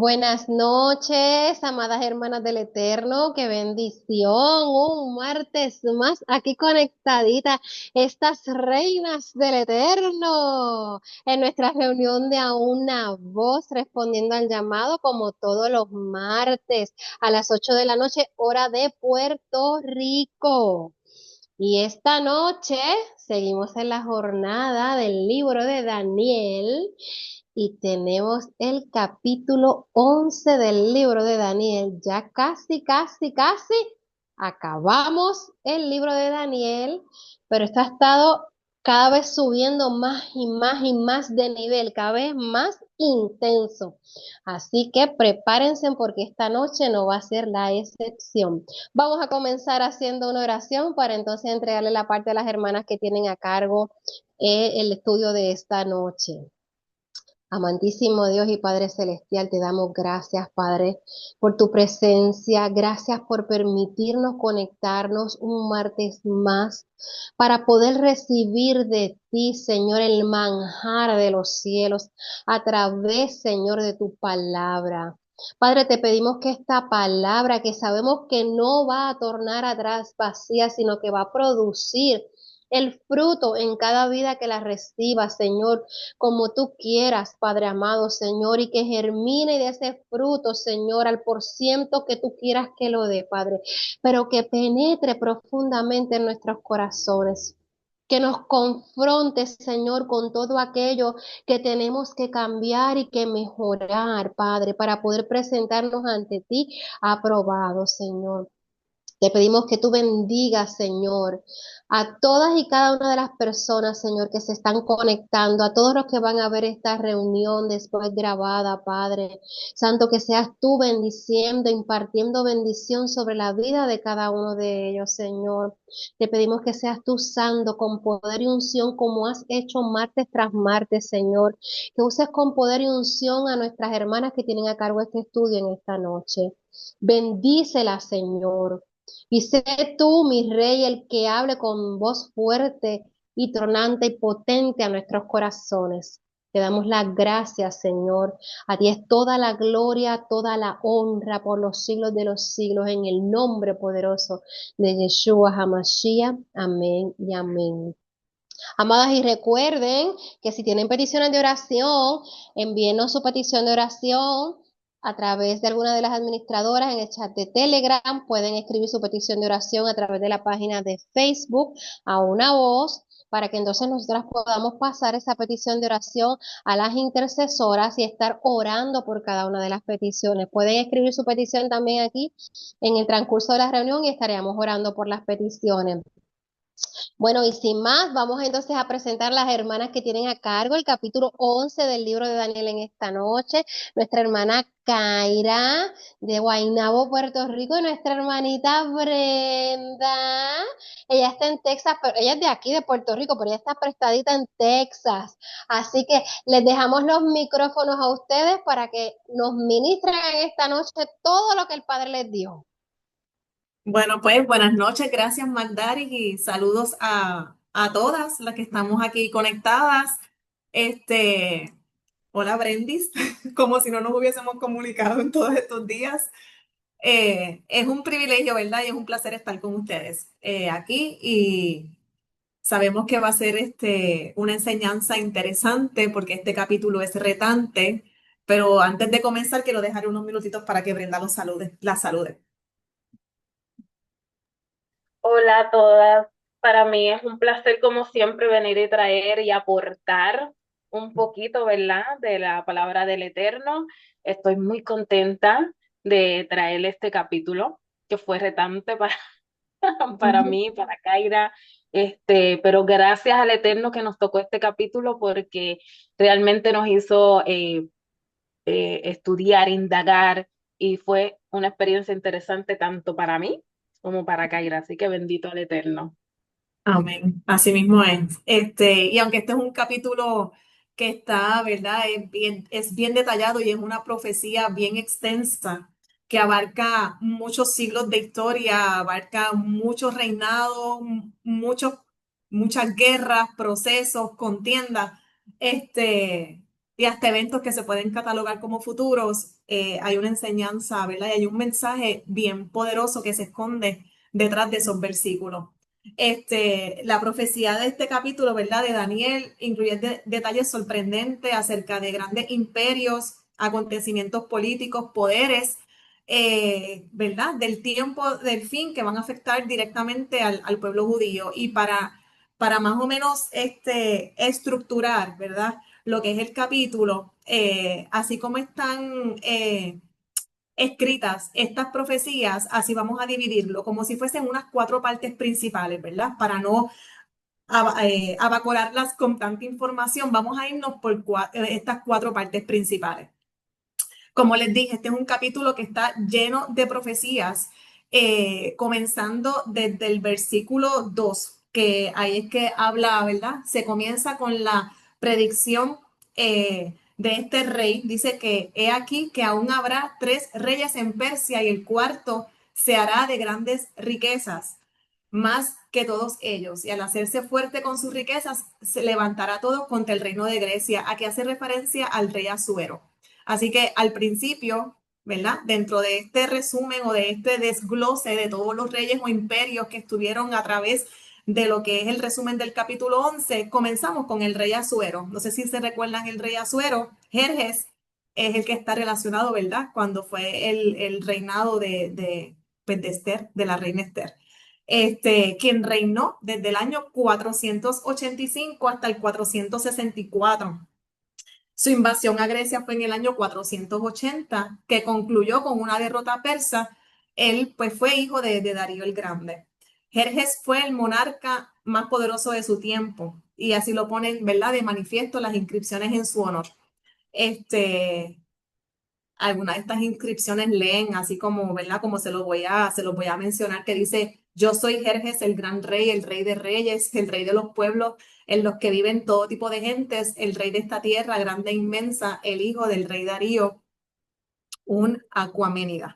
Buenas noches, amadas hermanas del Eterno, qué bendición, un martes más aquí conectaditas, estas reinas del Eterno, en nuestra reunión de A Una Voz, respondiendo al llamado como todos los martes a las 8 de la noche, hora de Puerto Rico. Y esta noche seguimos en la jornada del libro de Daniel y tenemos el capítulo 11 del libro de Daniel. Ya casi acabamos el libro de Daniel, pero esto ha estado cada vez subiendo más y más y más de nivel, cada vez más intenso. Así que prepárense porque esta noche no va a ser la excepción. Vamos a comenzar haciendo una oración para entonces entregarle la parte a las hermanas que tienen a cargo el estudio de esta noche. Amantísimo Dios y Padre Celestial, te damos gracias, Padre, por tu presencia. Gracias por permitirnos conectarnos un martes más para poder recibir de ti, Señor, el manjar de los cielos a través, Señor, de tu palabra. Padre, te pedimos que esta palabra, que sabemos que no va a tornar atrás vacía, sino que va a producir el fruto en cada vida que la reciba, Señor, como tú quieras, Padre amado, Señor, y que germine de ese fruto, Señor, al por ciento que tú quieras que lo dé, Padre, pero que penetre profundamente en nuestros corazones. Que nos confronte, Señor, con todo aquello que tenemos que cambiar y que mejorar, Padre, para poder presentarnos ante ti aprobado, Señor. Te pedimos que tú bendigas, Señor, a todas y cada una de las personas, Señor, que se están conectando, a todos los que van a ver esta reunión después grabada, Padre. Santo, que seas tú bendiciendo, impartiendo bendición sobre la vida de cada uno de ellos, Señor. Te pedimos que seas tú santo con poder y unción como has hecho martes tras martes, Señor. Que uses con poder y unción a nuestras hermanas que tienen a cargo este estudio en esta noche. Bendícela, Señor. Y sé tú, mi rey, el que hable con voz fuerte y tronante y potente a nuestros corazones. Te damos las gracias, Señor. A ti es toda la gloria, toda la honra por los siglos de los siglos, en el nombre poderoso de Yeshua HaMashiach. Amén y amén. Amadas, y recuerden que si tienen peticiones de oración, envíenos su petición de oración a través de alguna de las administradoras en el chat de Telegram. Pueden escribir su petición de oración a través de la página de Facebook a una voz para que entonces nosotras podamos pasar esa petición de oración a las intercesoras y estar orando por cada una de las peticiones. Pueden escribir su petición también aquí en el transcurso de la reunión y estaremos orando por las peticiones. Bueno, y sin más, vamos entonces a presentar las hermanas que tienen a cargo el capítulo 11 del libro de Daniel en esta noche. Nuestra hermana Kaira de Guaynabo, Puerto Rico, y nuestra hermanita Brenda. Ella está en Texas, pero ella es de aquí, de Puerto Rico, pero ella está prestadita en Texas. Así que les dejamos los micrófonos a ustedes para que nos ministren en esta noche todo lo que el Padre les dio. Bueno, pues buenas noches, gracias Magdari y saludos a todas las que estamos aquí conectadas. Este, hola Brendis, como si no nos hubiésemos comunicado en todos estos días. Es un privilegio, ¿verdad? Y es un placer estar con ustedes aquí y sabemos que va a ser una enseñanza interesante porque este capítulo es retante, pero antes de comenzar quiero dejar unos minutitos para que Brenda la salude. Hola a todas. Para mí es un placer como siempre venir y traer y aportar un poquito, ¿verdad? De la palabra del Eterno. Estoy muy contenta de traer este capítulo que fue retante para mí, para Kaira. Pero gracias al Eterno que nos tocó este capítulo porque realmente nos hizo estudiar, indagar y fue una experiencia interesante tanto para mí como para Kaira, así que bendito al Eterno. Amén. Así mismo es. Y aunque este es un capítulo que está, ¿verdad? Es bien detallado y es una profecía bien extensa que abarca muchos siglos de historia, abarca muchos reinados, muchas guerras, procesos, contiendas. Este, y hasta eventos que se pueden catalogar como futuros, hay una enseñanza, ¿verdad? Y hay un mensaje bien poderoso que se esconde detrás de esos versículos. La profecía de este capítulo, ¿verdad? De Daniel incluye detalles sorprendentes acerca de grandes imperios, acontecimientos políticos, poderes, ¿verdad? Del tiempo del fin que van a afectar directamente al pueblo judío. Y para más o menos estructurar, ¿verdad? Lo que es el capítulo, así como están escritas estas profecías, así vamos a dividirlo, como si fuesen unas cuatro partes principales, ¿verdad? Para no abacorarlas con tanta información, vamos a irnos por estas cuatro partes principales. Como les dije, este es un capítulo que está lleno de profecías, comenzando desde el versículo 2, que ahí es que habla, ¿verdad? Se comienza con la predicción de este rey. Dice que he aquí que aún habrá tres reyes en Persia y el cuarto se hará de grandes riquezas, más que todos ellos. Y al hacerse fuerte con sus riquezas, se levantará todo contra el reino de Grecia. Aquí hace referencia al rey Asuero. Así que al principio, ¿verdad? Dentro de este resumen o de este desglose de todos los reyes o imperios que estuvieron a través de lo que es el resumen del capítulo 11, comenzamos con el rey Asuero. No sé si se recuerdan el rey Asuero. Jerjes es el que está relacionado, ¿verdad? Cuando fue el reinado pues, de Esther, de la reina Esther. Quien reinó desde el año 485 hasta el 464. Su invasión a Grecia fue en el año 480, que concluyó con una derrota persa. Él pues fue hijo de Darío el Grande. Jerjes fue el monarca más poderoso de su tiempo y así lo ponen, ¿verdad?, de manifiesto las inscripciones en su honor. Algunas de estas inscripciones leen así como, ¿verdad? Como se los voy a mencionar, que dice, yo soy Jerjes, el gran rey, el rey de reyes, el rey de los pueblos en los que viven todo tipo de gentes, el rey de esta tierra grande e inmensa, el hijo del rey Darío, un Aquaménida.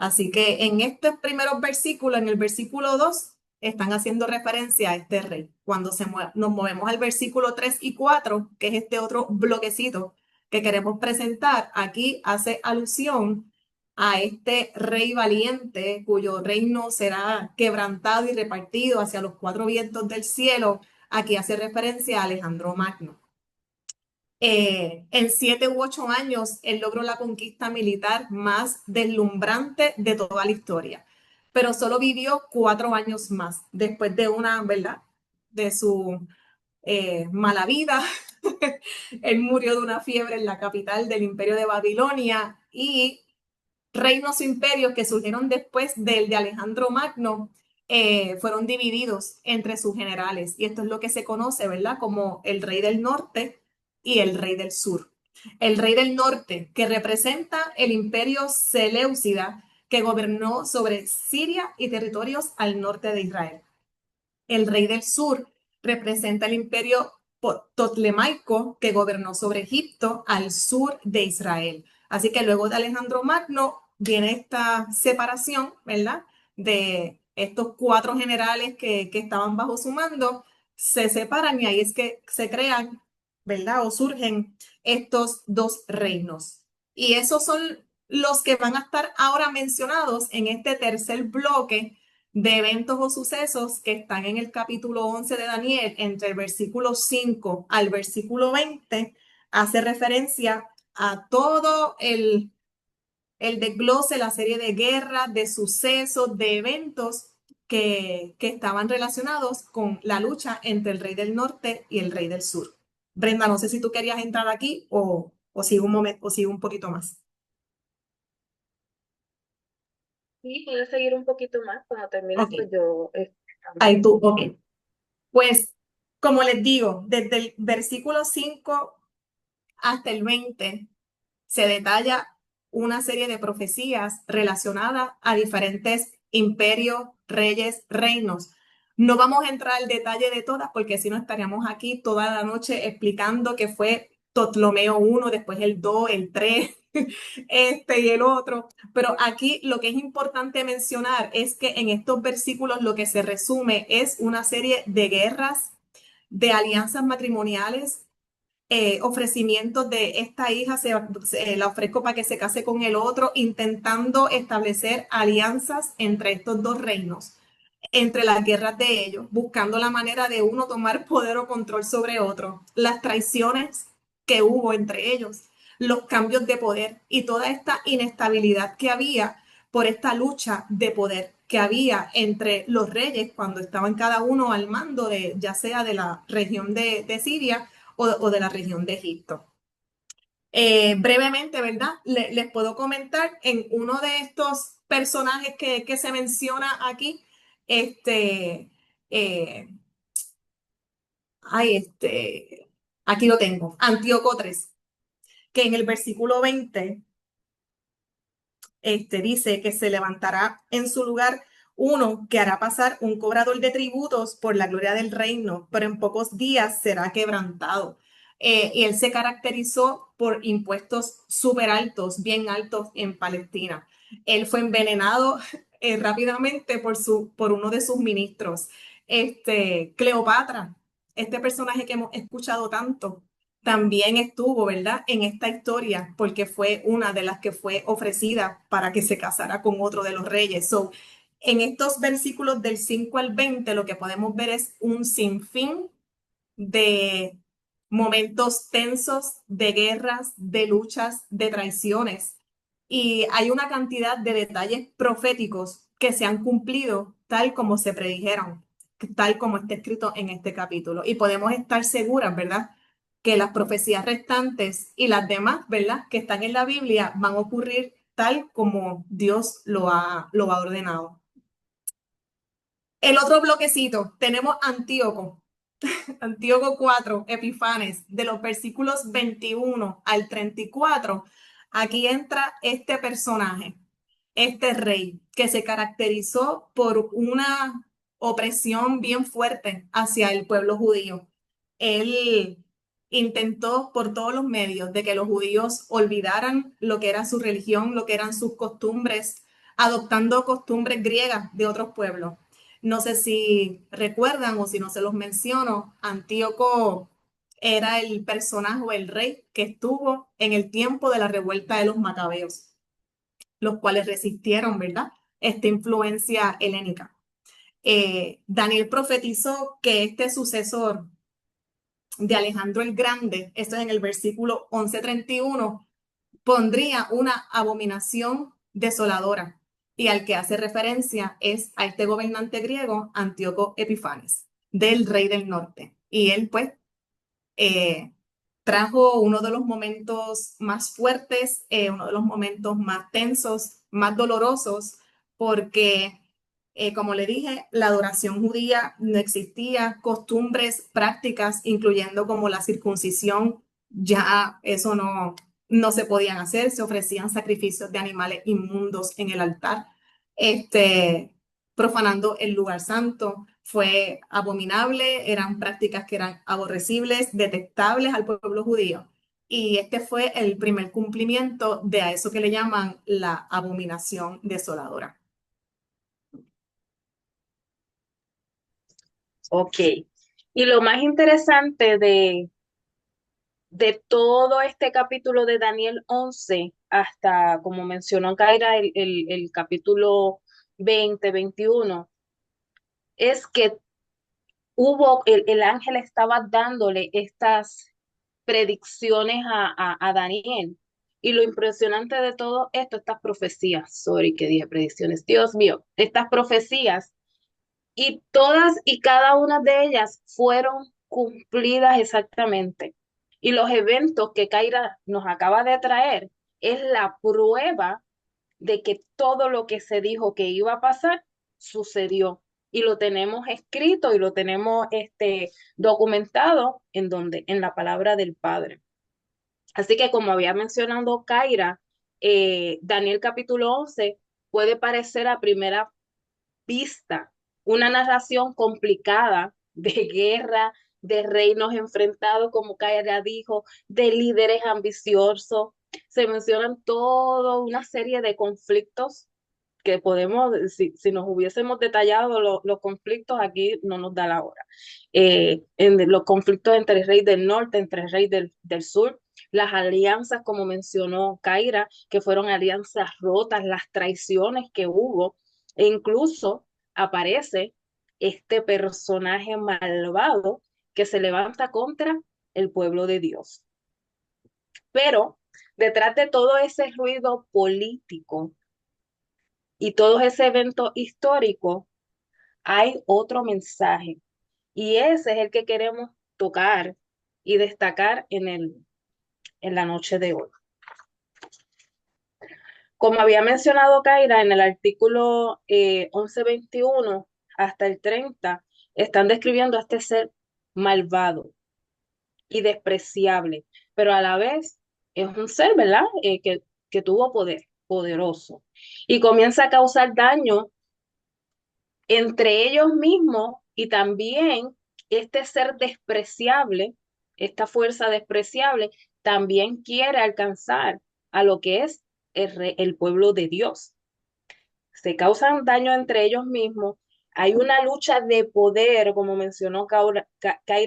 Así que en estos primeros versículos, en el versículo 2, están haciendo referencia a este rey. Cuando nos movemos al versículo 3 y 4, que es este otro bloquecito que queremos presentar, aquí hace alusión a este rey valiente cuyo reino será quebrantado y repartido hacia los cuatro vientos del cielo. Aquí hace referencia a Alejandro Magno. En 7 u 8 años, él logró la conquista militar más deslumbrante de toda la historia, pero solo vivió 4 años más después de una, ¿verdad? De su mala vida. Él murió de una fiebre en la capital del imperio de Babilonia y reinos o imperios que surgieron después del de Alejandro Magno fueron divididos entre sus generales. Y esto es lo que se conoce, ¿verdad? Como el rey del norte y el rey del sur. El rey del norte, que representa el imperio Seleucida, que gobernó sobre Siria y territorios al norte de Israel. El rey del sur representa el imperio Ptolemaico, que gobernó sobre Egipto al sur de Israel. Así que luego de Alejandro Magno viene esta separación, ¿verdad? De estos cuatro generales que estaban bajo su mando, se separan y ahí es que se crean, ¿verdad? O surgen estos dos reinos. Y esos son los que van a estar ahora mencionados en este tercer bloque de eventos o sucesos que están en el capítulo 11 de Daniel, entre el versículo 5 al versículo 20, hace referencia a todo el desglose, la serie de guerras, de sucesos, de eventos que estaban relacionados con la lucha entre el rey del norte y el rey del sur. Brenda, no sé si tú querías entrar aquí o sigo un momento, o sigo un poquito más. Sí, puedes seguir un poquito más. Cuando termines, Ok, pues yo ahí tú, ok. Pues, como les digo, desde el versículo 5 hasta el 20 se detalla una serie de profecías relacionadas a diferentes imperios, reyes, reinos. No vamos a entrar al detalle de todas porque si no estaríamos aquí toda la noche explicando que fue Ptolomeo I, después el 2, el 3, y el otro. Pero aquí lo que es importante mencionar es que en estos versículos lo que se resume es una serie de guerras, de alianzas matrimoniales, ofrecimientos de esta hija la ofrezco para que se case con el otro, intentando establecer alianzas entre estos dos reinos, entre las guerras de ellos, buscando la manera de uno tomar poder o control sobre otro, las traiciones que hubo entre ellos, los cambios de poder y toda esta inestabilidad que había por esta lucha de poder que había entre los reyes cuando estaban cada uno al mando de ya sea de la región de Siria o de la región de Egipto. Brevemente, ¿verdad? Les puedo comentar en uno de estos personajes que se menciona aquí, este, eh, aquí lo tengo, Antíoco III, que en el versículo 20 dice que se levantará en su lugar uno que hará pasar un cobrador de tributos por la gloria del reino, pero en pocos días será quebrantado. Y él se caracterizó por impuestos súper altos, bien altos en Palestina. Él fue envenenado rápidamente por uno de sus ministros. Cleopatra, este personaje que hemos escuchado tanto, también estuvo, ¿verdad?, en esta historia, porque fue una de las que fue ofrecida para que se casara con otro de los reyes. So, en estos versículos del 5 al 20, lo que podemos ver es un sinfín de momentos tensos, de guerras, de luchas, de traiciones. Y hay una cantidad de detalles proféticos que se han cumplido tal como se predijeron, tal como está escrito en este capítulo. Y podemos estar seguras, ¿verdad?, que las profecías restantes y las demás, ¿verdad?, que están en la Biblia van a ocurrir tal como Dios lo ha ordenado. El otro bloquecito, tenemos Antíoco. Antíoco 4, Epifanes, de los versículos 21 al 34, aquí entra este personaje, este rey, que se caracterizó por una opresión bien fuerte hacia el pueblo judío. Él intentó por todos los medios de que los judíos olvidaran lo que era su religión, lo que eran sus costumbres, adoptando costumbres griegas de otros pueblos. No sé si recuerdan o si no se los menciono, Antíoco era el personaje o el rey que estuvo en el tiempo de la revuelta de los macabeos, los cuales resistieron, ¿verdad?, esta influencia helénica. Daniel profetizó que este sucesor de Alejandro el Grande, esto es en el versículo 11:31, pondría una abominación desoladora. Y al que hace referencia es a este gobernante griego, Antíoco Epifanes, del rey del norte. Y él, pues, trajo uno de los momentos más fuertes, uno de los momentos más tensos, más dolorosos, porque, como le dije, la adoración judía no existía, costumbres, prácticas, incluyendo como la circuncisión, ya eso no se podían hacer, se ofrecían sacrificios de animales inmundos en el altar, profanando el lugar santo. Fue abominable, eran prácticas que eran aborrecibles, detestables al pueblo judío. Y este fue el primer cumplimiento de a eso que le llaman la abominación desoladora. Ok. Y lo más interesante de todo este capítulo de Daniel 11 hasta, como mencionó Kaira, el capítulo 20, 21, es que el ángel estaba dándole estas predicciones a Daniel. Y lo impresionante de todo esto, estas profecías, sorry que dije predicciones, Dios mío, estas profecías, y todas y cada una de ellas fueron cumplidas exactamente. Y los eventos que Kaira nos acaba de traer es la prueba de que todo lo que se dijo que iba a pasar sucedió. Y lo tenemos escrito y lo tenemos documentado en donde, en la palabra del Padre. Así que como había mencionado Kaira, Daniel capítulo 11 puede parecer a primera vista una narración complicada de guerra, de reinos enfrentados, como Kaira dijo, de líderes ambiciosos. Se mencionan toda una serie de conflictos que podemos, si nos hubiésemos detallado los conflictos, aquí no nos da la hora. En los conflictos entre el rey del norte, entre el rey del sur, las alianzas, como mencionó Kaira, que fueron alianzas rotas, las traiciones que hubo, e incluso aparece este personaje malvado que se levanta contra el pueblo de Dios. Pero detrás de todo ese ruido político y todo ese evento histórico, hay otro mensaje. Y ese es el que queremos tocar y destacar en la noche de hoy. Como había mencionado Kaira, en el artículo 11:21 hasta el 30, están describiendo a este ser malvado y despreciable, pero a la vez es un ser, ¿verdad? Que tuvo poder, poderoso, y comienza a causar daño entre ellos mismos y también este ser despreciable, esta fuerza despreciable, también quiere alcanzar a lo que es el pueblo de Dios. Se causan daño entre ellos mismos, hay una lucha de poder, como mencionó Kaira,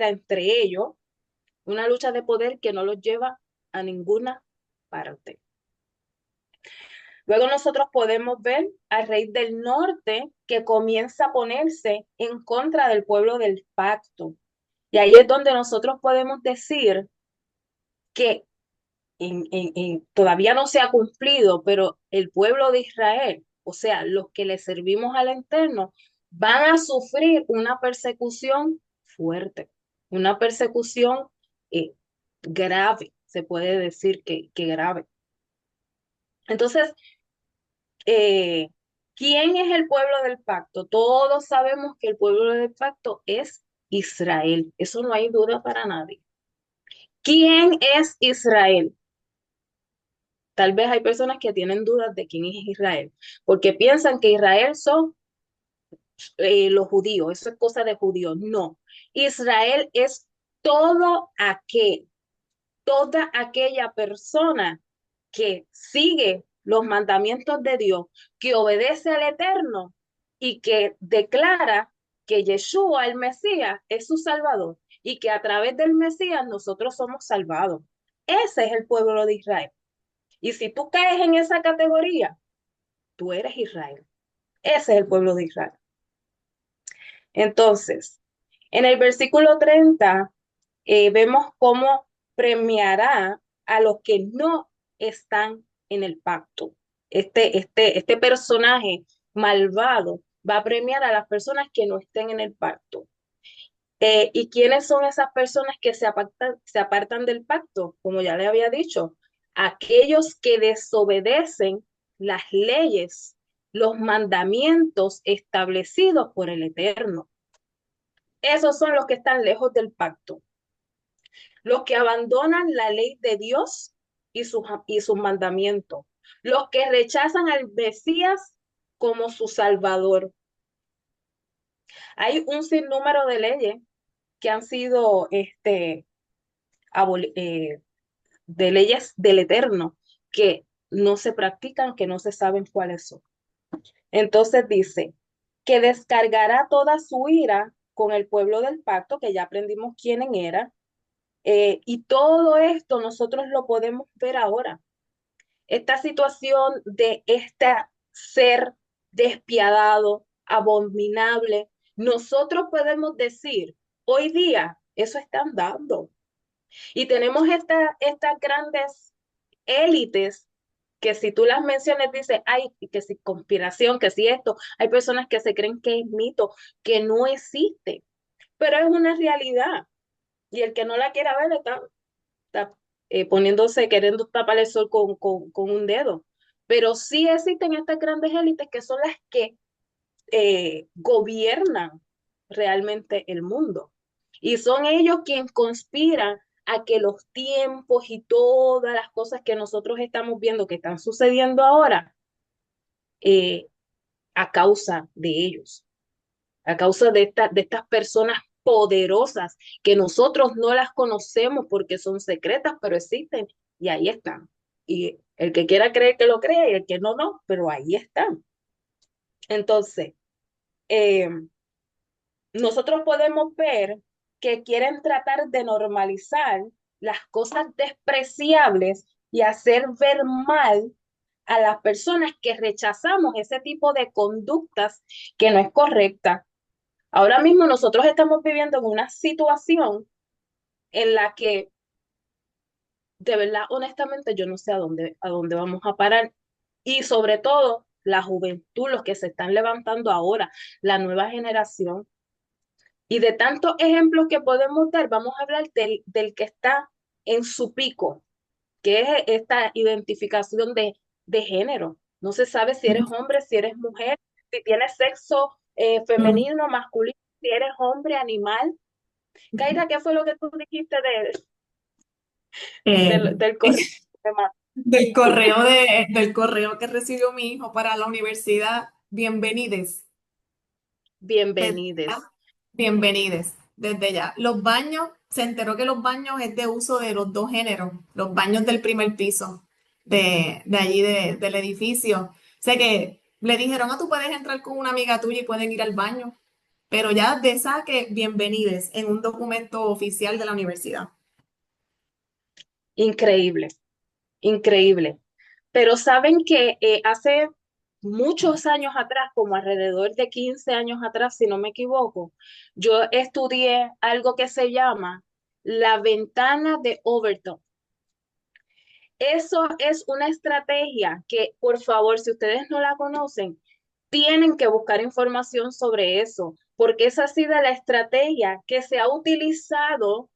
entre ellos, una lucha de poder que no los lleva a ninguna parte. Luego nosotros podemos ver al rey del norte que comienza a ponerse en contra del pueblo del pacto. Y ahí es donde nosotros podemos decir que todavía no se ha cumplido, pero el pueblo de Israel, o sea, los que le servimos al Eterno, van a sufrir una persecución fuerte, una persecución eh, grave, se puede decir que grave. Entonces, eh, ¿quién es el pueblo del pacto? Todos sabemos que el pueblo del pacto es Israel. Eso no hay duda para nadie. ¿Quién es Israel? Tal vez hay personas que tienen dudas de quién es Israel, porque piensan que Israel son los judíos, eso es cosa de judíos. No, Israel es todo aquel, toda aquella persona que sigue los mandamientos de Dios, que obedece al Eterno y que declara que Yeshua, el Mesías, es su Salvador y que a través del Mesías nosotros somos salvados. Ese es el pueblo de Israel. Y si tú caes en esa categoría, tú eres Israel. Ese es el pueblo de Israel. Entonces, en el versículo 30, vemos cómo premiará a los que no están en el pacto. Este personaje malvado va a premiar a las personas que no estén en el pacto. ¿Y quiénes son esas personas que se apartan del pacto? Como ya le había dicho, aquellos que desobedecen las leyes, los mandamientos establecidos por el Eterno. Esos son los que están lejos del pacto. Los que abandonan la ley de Dios y sus mandamientos. Los que rechazan al Mesías como su Salvador. Hay un sinnúmero de leyes que han sido de leyes del Eterno que no se practican, que no se saben cuáles son. Entonces dice que descargará toda su ira con el pueblo del pacto, que ya aprendimos quién era, y todo esto nosotros lo podemos ver ahora. Esta situación de este ser despiadado, abominable, nosotros podemos decir, hoy día eso están dando. Y tenemos estas grandes élites que si tú las mencionas, dices, ay, que si conspiración, que si esto, hay personas que se creen que es mito, que no existe, pero es una realidad. Y el que no la quiera ver está poniéndose, queriendo tapar el sol con un dedo. Pero sí existen estas grandes élites que son las que gobiernan realmente el mundo. Y son ellos quienes conspiran a que los tiempos y todas las cosas que nosotros estamos viendo que están sucediendo ahora, eh, a causa de ellos, a causa de estas personas poderosas que nosotros no las conocemos porque son secretas, pero existen y ahí están. Y el que quiera creer que lo crea y el que no, no, pero ahí están. Entonces, eh, nosotros podemos ver que quieren tratar de normalizar las cosas despreciables y hacer ver mal a las personas que rechazamos ese tipo de conductas que no es correcta. Ahora mismo nosotros estamos viviendo en una situación en la que de verdad, honestamente, yo no sé a dónde vamos a parar. Y sobre todo, la juventud, los que se están levantando ahora, la nueva generación. Y de tantos ejemplos que podemos dar, vamos a hablar del que está en su pico, que es esta identificación de género. No se sabe si eres hombre, si eres mujer, si tienes sexo femenino, masculino, si eres hombre, animal. Kaira, ¿qué fue lo que tú dijiste Eh, del correo? del correo que recibió mi hijo para la universidad. Bienvenides. Desde ya, Bienvenides. bienvenides. Desde ya. Los baños, se enteró que los baños es de uso de los dos géneros, los baños del primer piso de allí del edificio. Sé que le dijeron, tú puedes entrar con una amiga tuya y pueden ir al baño, pero ya de saque, bienvenides en un documento oficial de la universidad. Increíble, increíble. Pero saben que hace muchos años atrás, como alrededor de 15 años atrás, si no me equivoco, yo estudié algo que se llama la ventana de Overton. Eso es una estrategia que, por favor, si ustedes no la conocen, tienen que buscar información sobre eso, porque esa ha sido la estrategia que se ha utilizado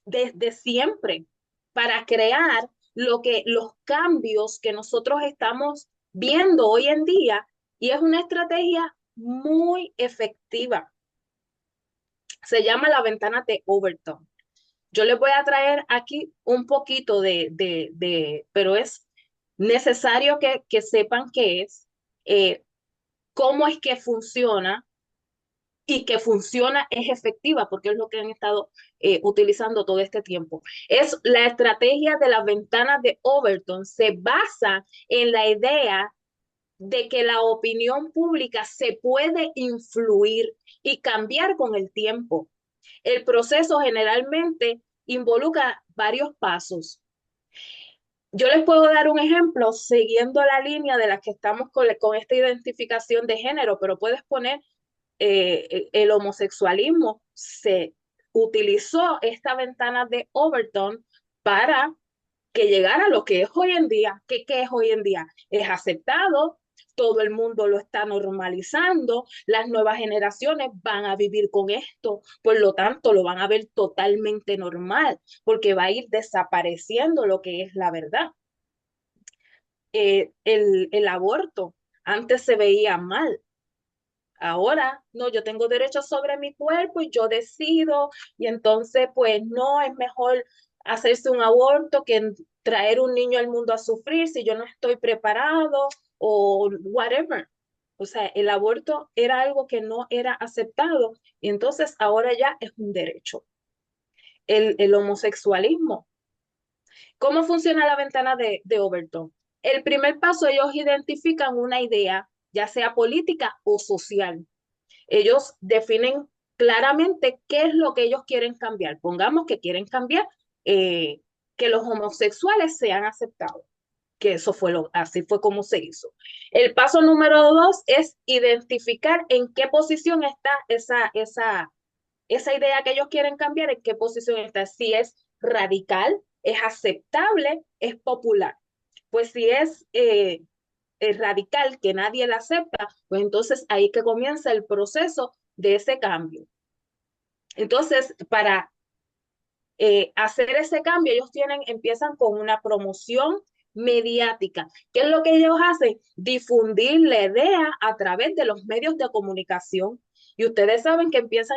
desde siempre para crear los cambios que nosotros estamos viendo hoy en día, y es una estrategia muy efectiva. Se llama la ventana de Overton. Yo les voy a traer aquí un poquito pero es necesario que sepan qué es, cómo es que funciona y que funciona, es efectiva, porque es lo que han estado utilizando todo este tiempo. Es la estrategia de las ventanas de Overton, se basa en la idea de que la opinión pública se puede influir y cambiar con el tiempo. El proceso generalmente involucra varios pasos. Yo les puedo dar un ejemplo siguiendo la línea de las que estamos con esta identificación de género, pero puedes poner el homosexualismo. Se utilizó esta ventana de Overton para que llegara a lo que es hoy en día. ¿Qué es hoy en día? Es aceptado, todo el mundo lo está normalizando, las nuevas generaciones van a vivir con esto, por lo tanto lo van a ver totalmente normal, porque va a ir desapareciendo lo que es la verdad. El aborto antes se veía mal. Ahora, no, yo tengo derecho sobre mi cuerpo y yo decido, y entonces, pues no, es mejor hacerse un aborto que traer un niño al mundo a sufrir si yo no estoy preparado o whatever. O sea, el aborto era algo que no era aceptado y entonces ahora ya es un derecho. El homosexualismo. ¿Cómo funciona la ventana de Overton? El primer paso, ellos identifican una idea, ya sea política o social. Ellos definen claramente qué es lo que ellos quieren cambiar. Pongamos que quieren cambiar que los homosexuales sean aceptados, que eso fue así fue como se hizo. El paso número 2 es identificar en qué posición está esa idea que ellos quieren cambiar, en qué posición está, si es radical, es aceptable, es popular. Pues si es radical, que nadie la acepta, pues entonces ahí que comienza el proceso de ese cambio. Entonces, para hacer ese cambio, empiezan con una promoción mediática. ¿Qué es lo que ellos hacen? Difundir la idea a través de los medios de comunicación. Y ustedes saben que empieza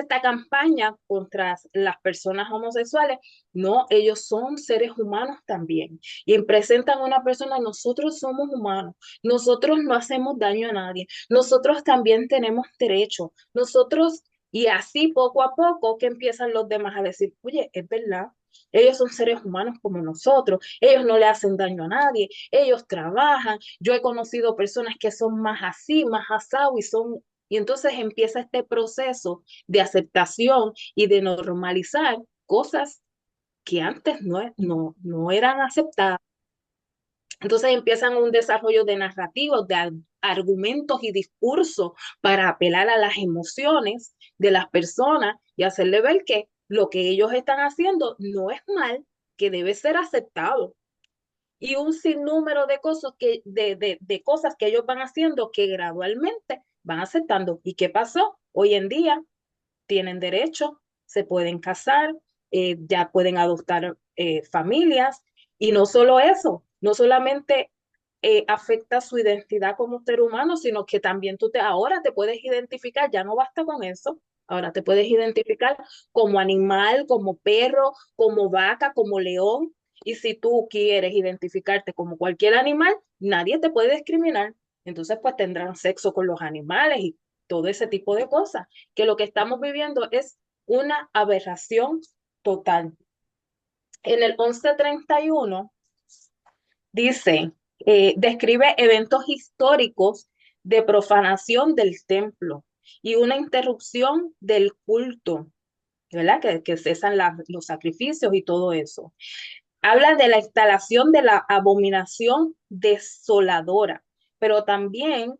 esta campaña contra las personas homosexuales. No, ellos son seres humanos también. Y presentan a una persona, nosotros somos humanos, nosotros no hacemos daño a nadie, nosotros también tenemos derechos, nosotros Y así poco a poco que empiezan los demás a decir, oye, es verdad, ellos son seres humanos como nosotros, ellos no le hacen daño a nadie, ellos trabajan, yo he conocido personas que son más así, más asado y entonces empieza este proceso de aceptación y de normalizar cosas que antes no eran aceptadas. Entonces empiezan un desarrollo de narrativas, de argumentos y discursos para apelar a las emociones de las personas y hacerle ver que lo que ellos están haciendo no es mal, que debe ser aceptado. Y un sinnúmero de cosas de cosas que ellos van haciendo que gradualmente van aceptando. ¿Y qué pasó? Hoy en día tienen derecho, se pueden casar, ya pueden adoptar familias. Y no solo eso, no solamente afecta su identidad como ser humano, sino que también ahora te puedes identificar, ya no basta con eso, ahora te puedes identificar como animal, como perro, como vaca, como león. Y si tú quieres identificarte como cualquier animal, nadie te puede discriminar. Entonces, pues tendrán sexo con los animales y todo ese tipo de cosas, que lo que estamos viviendo es una aberración total. En el 1131 dice, describe eventos históricos de profanación del templo y una interrupción del culto, ¿verdad? Que cesan los sacrificios y todo eso. Habla de la instalación de la abominación desoladora, pero también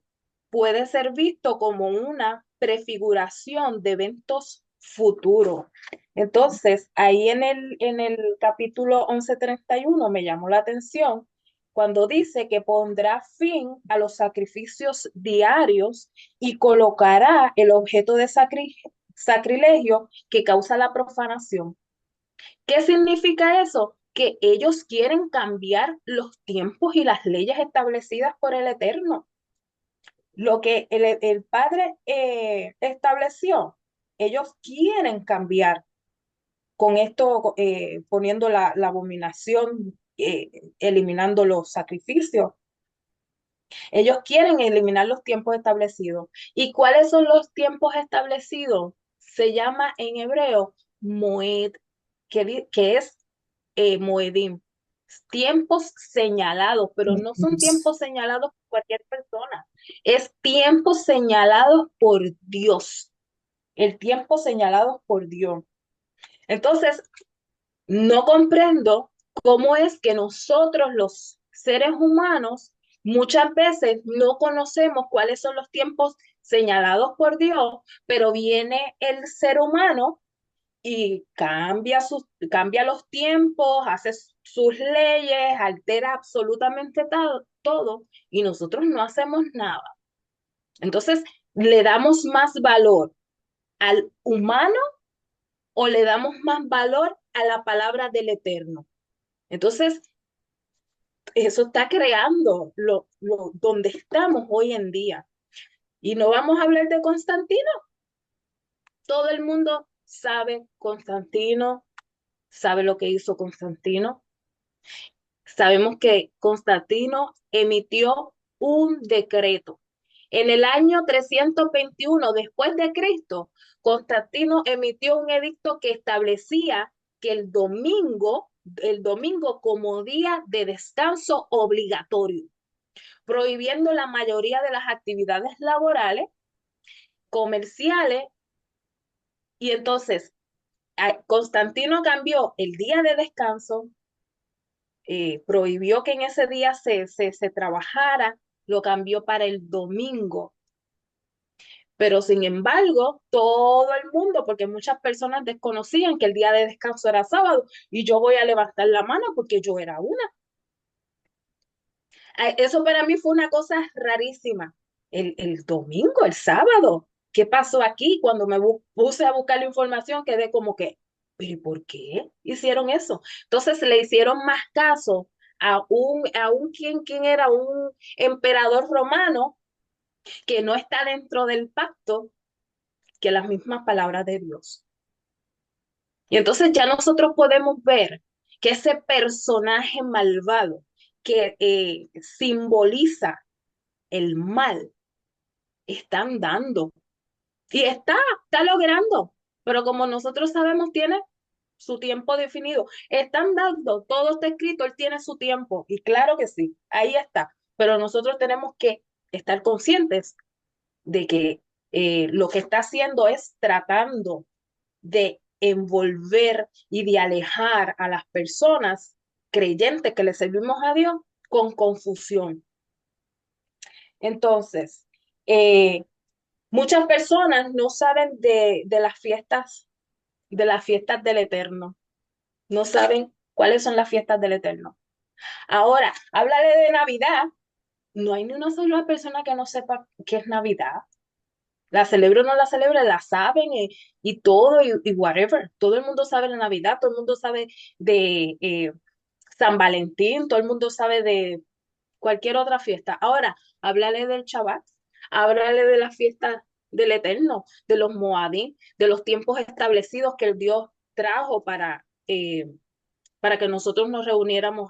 puede ser visto como una prefiguración de eventos futuros. Entonces, ahí en el capítulo 1131 me llamó la atención cuando dice que pondrá fin a los sacrificios diarios y colocará el objeto de sacrilegio que causa la profanación. ¿Qué significa eso? Que ellos quieren cambiar los tiempos y las leyes establecidas por el Eterno. Lo que el Padre estableció, ellos quieren cambiar con esto, poniendo la abominación, eliminando los sacrificios. Ellos quieren eliminar los tiempos establecidos. ¿Y cuáles son los tiempos establecidos? Se llama en hebreo Moed, que es Moedim, tiempos señalados, pero no son tiempos señalados por cualquier persona, es tiempos señalados por Dios, el tiempo señalado por Dios. Entonces, no comprendo cómo es que nosotros los seres humanos muchas veces no conocemos cuáles son los tiempos señalados por Dios, pero viene el ser humano y cambia los tiempos, hace sus leyes, altera absolutamente todo y nosotros no hacemos nada. Entonces, ¿le damos más valor al humano o le damos más valor a la palabra del Eterno? Entonces, eso está creando donde estamos hoy en día. Y no vamos a hablar de Constantino. Todo el mundo sabe Constantino, sabe lo que hizo Constantino. Sabemos que Constantino emitió un decreto. En el año 321 después de Cristo, Constantino emitió un edicto que establecía que el domingo como día de descanso obligatorio, prohibiendo la mayoría de las actividades laborales, comerciales, y entonces Constantino cambió el día de descanso, prohibió que en ese día se trabajara, lo cambió para el domingo. Pero sin embargo, todo el mundo, porque muchas personas desconocían que el día de descanso era sábado, y yo voy a levantar la mano porque yo era una. Eso para mí fue una cosa rarísima. El domingo, el sábado, ¿qué pasó aquí? Cuando me puse a buscar la información, quedé como que, ¿pero y por qué hicieron eso? Entonces le hicieron más caso a un quien era un emperador romano que no está dentro del pacto que las mismas palabras de Dios. Y entonces ya nosotros podemos ver que ese personaje malvado que simboliza el mal, está andando. Y está logrando, pero como nosotros sabemos, tiene su tiempo definido. Están dando, todo está escrito, él tiene su tiempo. Y claro que sí, ahí está. Pero nosotros tenemos que estar conscientes de que lo que está haciendo es tratando de envolver y de alejar a las personas creyentes que le servimos a Dios con confusión. Entonces, eh, muchas personas no saben de las fiestas del Eterno. No saben cuáles son las fiestas del Eterno. Ahora, háblale de Navidad. No hay ni una sola persona que no sepa qué es Navidad. La celebro o no la celebro, la saben y todo y whatever. Todo el mundo sabe de Navidad, todo el mundo sabe de San Valentín, todo el mundo sabe de cualquier otra fiesta. Ahora, háblale del Shabbat, háblale de la fiesta del Eterno, de los Moadim, de los tiempos establecidos que el Dios trajo para que nosotros nos reuniéramos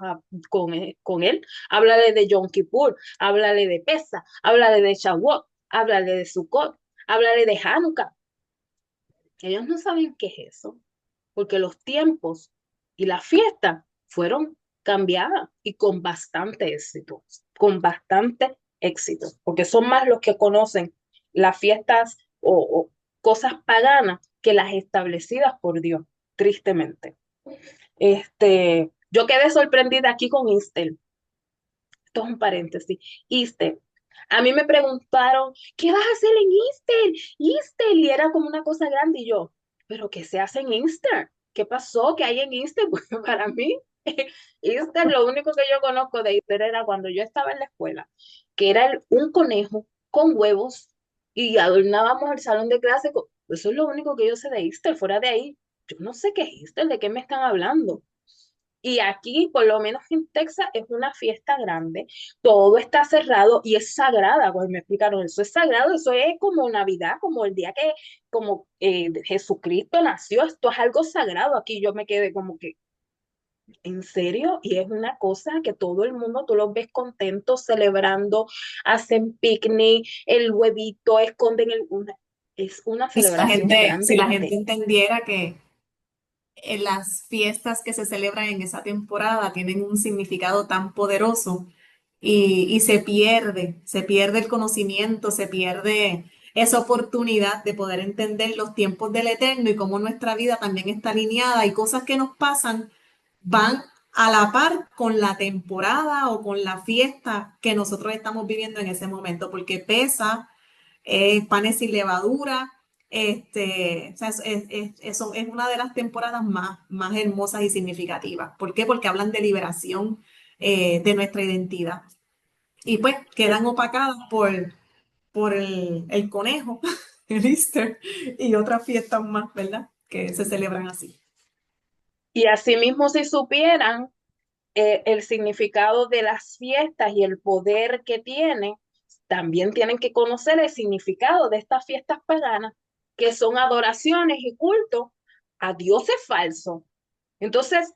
con él. Háblale de Yom Kippur, háblale de Pesa, háblale de Shavuot, háblale de Sukkot, háblale de Hanukkah. Ellos no saben qué es eso, porque los tiempos y la fiesta fueron cambiadas y con bastante éxito, porque son más los que conocen las fiestas o cosas paganas que las establecidas por Dios, tristemente. Yo quedé sorprendida aquí con Easter. Esto es un paréntesis. Easter. A mí me preguntaron, ¿qué vas a hacer en Easter? Easter. Y era como una cosa grande. Y yo, ¿pero qué se hace en Easter? ¿Qué pasó? ¿Qué hay en Easter? Bueno, para mí, Easter, lo único que yo conozco de Easter era cuando yo estaba en la escuela, que era un conejo con huevos y adornábamos el salón de clase. Eso es lo único que yo sé de Easter. Fuera de ahí, yo no sé qué es Easter, de qué me están hablando. Y aquí, por lo menos en Texas, es una fiesta grande, todo está cerrado y es sagrada, pues me explicaron, eso es sagrado, eso es como Navidad, como el día que, como Jesucristo nació, esto es algo sagrado, aquí yo me quedé como que, ¿en serio? Y es una cosa que todo el mundo, tú los ves contentos, celebrando, hacen picnic, el huevito, esconden es una Y celebración si grande la gente entendiera que las fiestas que se celebran en esa temporada tienen un significado tan poderoso y se pierde el conocimiento, se pierde esa oportunidad de poder entender los tiempos del Eterno y cómo nuestra vida también está alineada y cosas que nos pasan van a la par con la temporada o con la fiesta que nosotros estamos viviendo en ese momento, porque pesa panes sin levadura. O sea, eso es una de las temporadas más hermosas y significativas. ¿Por qué? Porque hablan de liberación de nuestra identidad. Y pues quedan opacadas por el conejo, el Easter y otras fiestas más, ¿verdad? Que se celebran así. y asimismo si supieran el significado de las fiestas y el poder que tienen, también tienen que conocer el significado de estas fiestas paganas, que son adoraciones y cultos a dioses falsos. Entonces,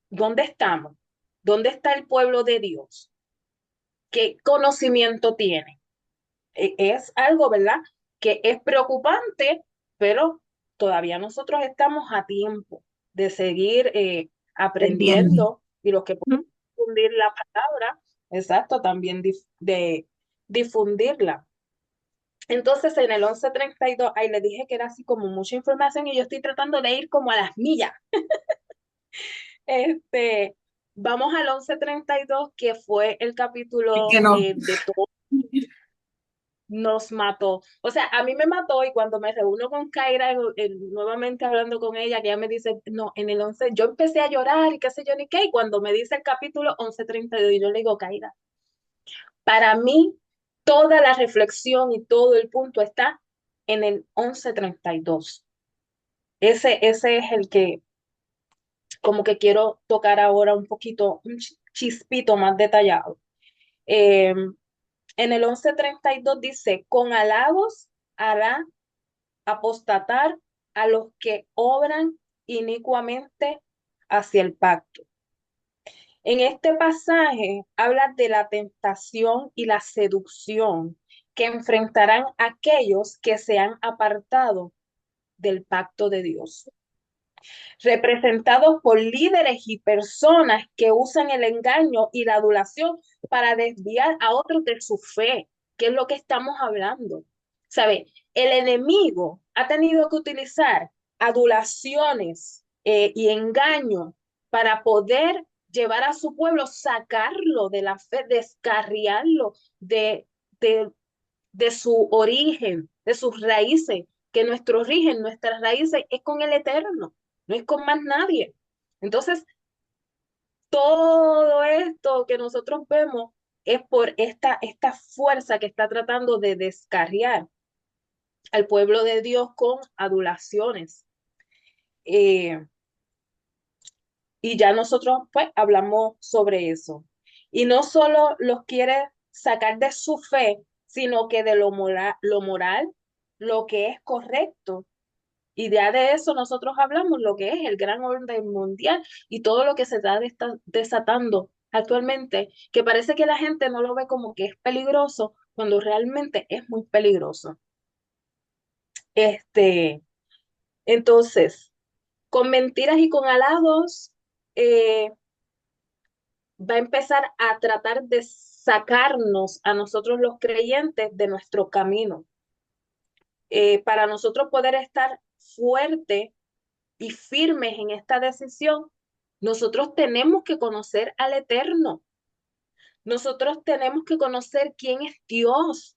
¿dónde estamos? ¿Dónde está el pueblo de Dios? ¿Qué conocimiento tiene? Es algo, ¿verdad? Que es preocupante, pero todavía nosotros estamos a tiempo de seguir Entiendo. aprendiendo y los que pueden difundir la palabra, exacto, también de difundirla. Entonces, en el 11:32, ahí le dije que era así como mucha información y yo estoy tratando de ir como a las millas. Este, vamos al 11:32, que fue el Y que capítulo no. de todo nos mató. O sea, a mí me mató y cuando me reúno con Kaira, nuevamente hablando con ella, que ella me dice, no, en el 11 yo empecé a llorar y qué sé yo ni qué, y cuando me dice el capítulo 11:32, yo le digo, Kaira, para mí toda la reflexión y todo el punto está en el 11:32. Ese es el que como que quiero tocar ahora un poquito, un chispito más detallado. Eh, en el 11:32 dice, con halagos hará apostatar a los que obran inicuamente hacia el pacto. En este pasaje habla de la tentación y la seducción que enfrentarán aquellos que se han apartado del pacto de Dios, representados por líderes y personas que usan el engaño y la adulación para desviar a otros de su fe, que es lo que estamos hablando. ¿Sabe? El enemigo ha tenido que utilizar adulaciones y engaño para poder llevar a su pueblo, sacarlo de la fe, descarriarlo de, de su origen, de sus raíces, que nuestro origen, nuestras raíces es con el Eterno, no es con más nadie. Entonces, todo esto que nosotros vemos es por esta fuerza que está tratando de descarriar al pueblo de Dios con adulaciones. Eh, y ya nosotros pues hablamos sobre eso. Y no solo los quiere sacar de su fe, sino que de lo moral, lo que es correcto. Y ya de eso nosotros hablamos, lo que es el gran orden mundial y todo lo que se está desatando actualmente, que parece que la gente no lo ve como que es peligroso, cuando realmente es muy peligroso. Este, entonces, con mentiras y con halagos, eh, va a empezar a tratar de sacarnos a nosotros los creyentes de nuestro camino. Para nosotros poder estar fuertes y firmes en esta decisión, nosotros tenemos que conocer al Eterno. Nosotros tenemos que conocer quién es Dios,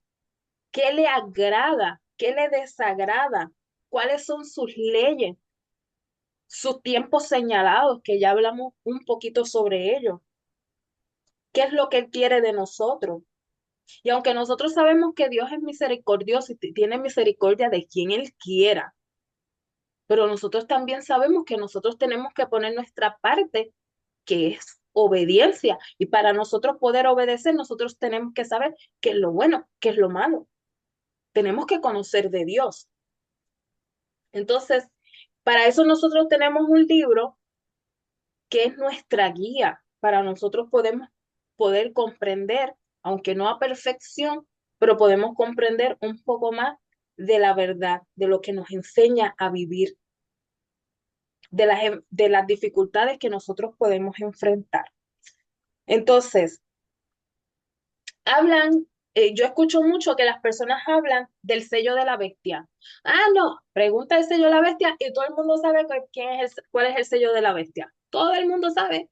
qué le agrada, qué le desagrada, cuáles son sus leyes, sus tiempos señalados, que ya hablamos un poquito sobre ello. ¿Qué es lo que Él quiere de nosotros? Y aunque nosotros sabemos que Dios es misericordioso y tiene misericordia de quien Él quiera, pero nosotros también sabemos que nosotros tenemos que poner nuestra parte, que es obediencia. Y para nosotros poder obedecer, nosotros tenemos que saber qué es lo bueno, qué es lo malo. Tenemos que conocer de Dios. Entonces, para eso nosotros tenemos un libro que es nuestra guía, para nosotros podemos poder comprender, aunque no a perfección, pero podemos comprender un poco más de la verdad, de lo que nos enseña a vivir, de las dificultades que nosotros podemos enfrentar. Entonces, hablan, yo escucho mucho que las personas hablan del sello de la bestia. Ah, no, pregunta el sello de la bestia y todo el mundo sabe cuál es el sello de la bestia. Todo el mundo sabe.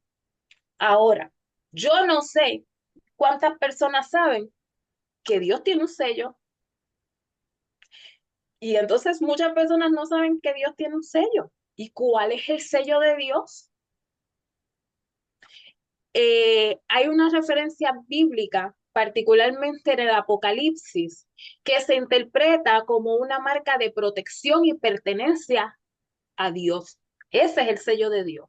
Ahora, yo no sé cuántas personas saben que Dios tiene un sello y entonces muchas personas no saben que Dios tiene un sello. ¿Y cuál es el sello de Dios? Hay una referencia bíblica, particularmente en el Apocalipsis, que se interpreta como una marca de protección y pertenencia a Dios. Ese es el sello de Dios.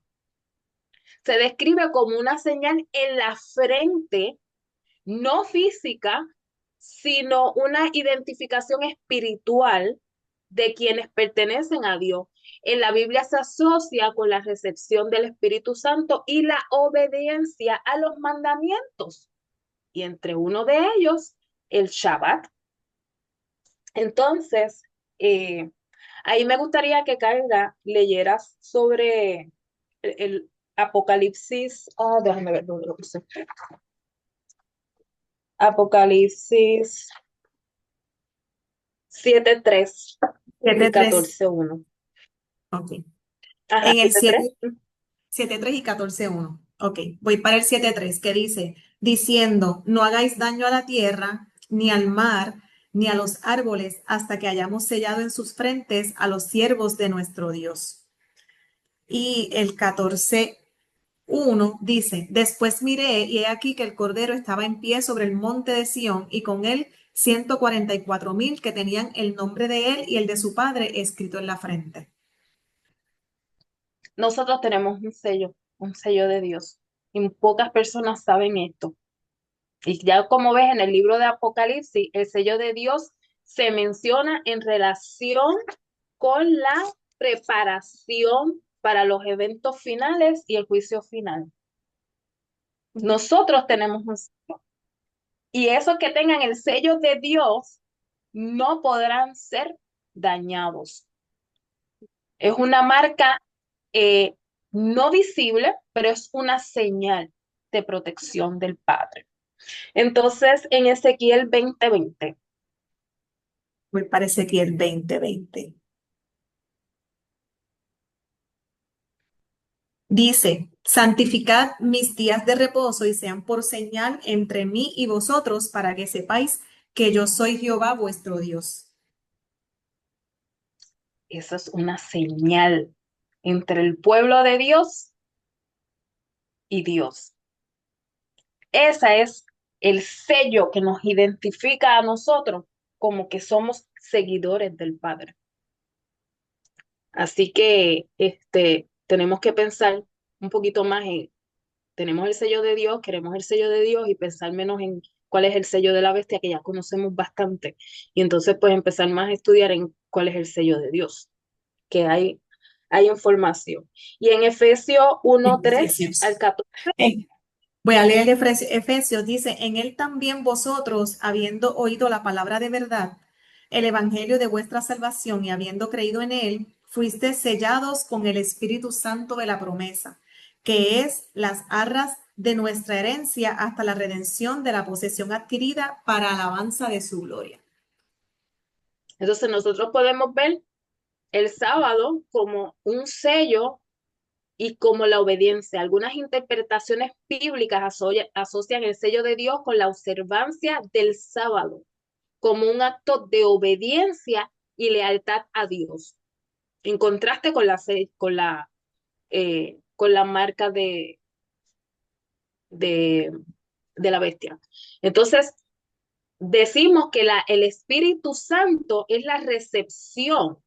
Se describe como una señal en la frente, no física, sino una identificación espiritual de quienes pertenecen a Dios. En la Biblia se asocia con la recepción del Espíritu Santo y la obediencia a los mandamientos, y entre uno de ellos, el Shabbat. Entonces, ahí me gustaría que Carla leyeras sobre el Apocalipsis. Déjame ver dónde lo puse. Apocalipsis 7:3 y 7:3. 14:1. Ok. Ajá, En el 7:3. 7:3 y 14:1. Ok, voy para el 7:3 que dice, diciendo, no hagáis daño a la tierra, ni al mar, ni a los árboles, hasta que hayamos sellado en sus frentes a los siervos de nuestro Dios. Y el 14:1 dice, después miré y he aquí que el Cordero estaba en pie sobre el monte de Sión y con él 144,000 que tenían el nombre de él y el de su padre escrito en la frente. Nosotros tenemos un sello de Dios. Y pocas personas saben esto. Y ya como ves en el libro de Apocalipsis, el sello de Dios se menciona en relación con la preparación para los eventos finales y el juicio final. Nosotros tenemos un sello. Y esos que tengan el sello de Dios no podrán ser dañados. Es una marca eh, no visible, pero es una señal de protección del Padre. Entonces, en Ezequiel 20:20, Me parece que el 2020 dice, santificad mis días de reposo y sean por señal entre mí y vosotros para que sepáis que yo soy Jehová vuestro Dios. eso es una señal entre el pueblo de Dios y Dios. Ese es el sello que nos identifica a nosotros como que somos seguidores del Padre. Así que tenemos que pensar un poquito más en, tenemos el sello de Dios, queremos el sello de Dios y pensar menos en cuál es el sello de la bestia, que ya conocemos bastante. Y entonces pues empezar más a estudiar en cuál es el sello de Dios, que hay información. Y en Efesios En 1:3 al Efesios. 14, Voy a leer Efesios, dice, en él también vosotros, habiendo oído la palabra de verdad, el evangelio de vuestra salvación y habiendo creído en él, fuisteis sellados con el Espíritu Santo de la promesa, que es las arras de nuestra herencia hasta la redención de la posesión adquirida para alabanza de su gloria. entonces nosotros podemos ver el sábado como un sello y como la obediencia. Algunas interpretaciones bíblicas asocian el sello de Dios con la observancia del sábado, como un acto de obediencia y lealtad a Dios, en contraste con la marca de, de la bestia. Entonces, decimos que el Espíritu Santo es la recepción.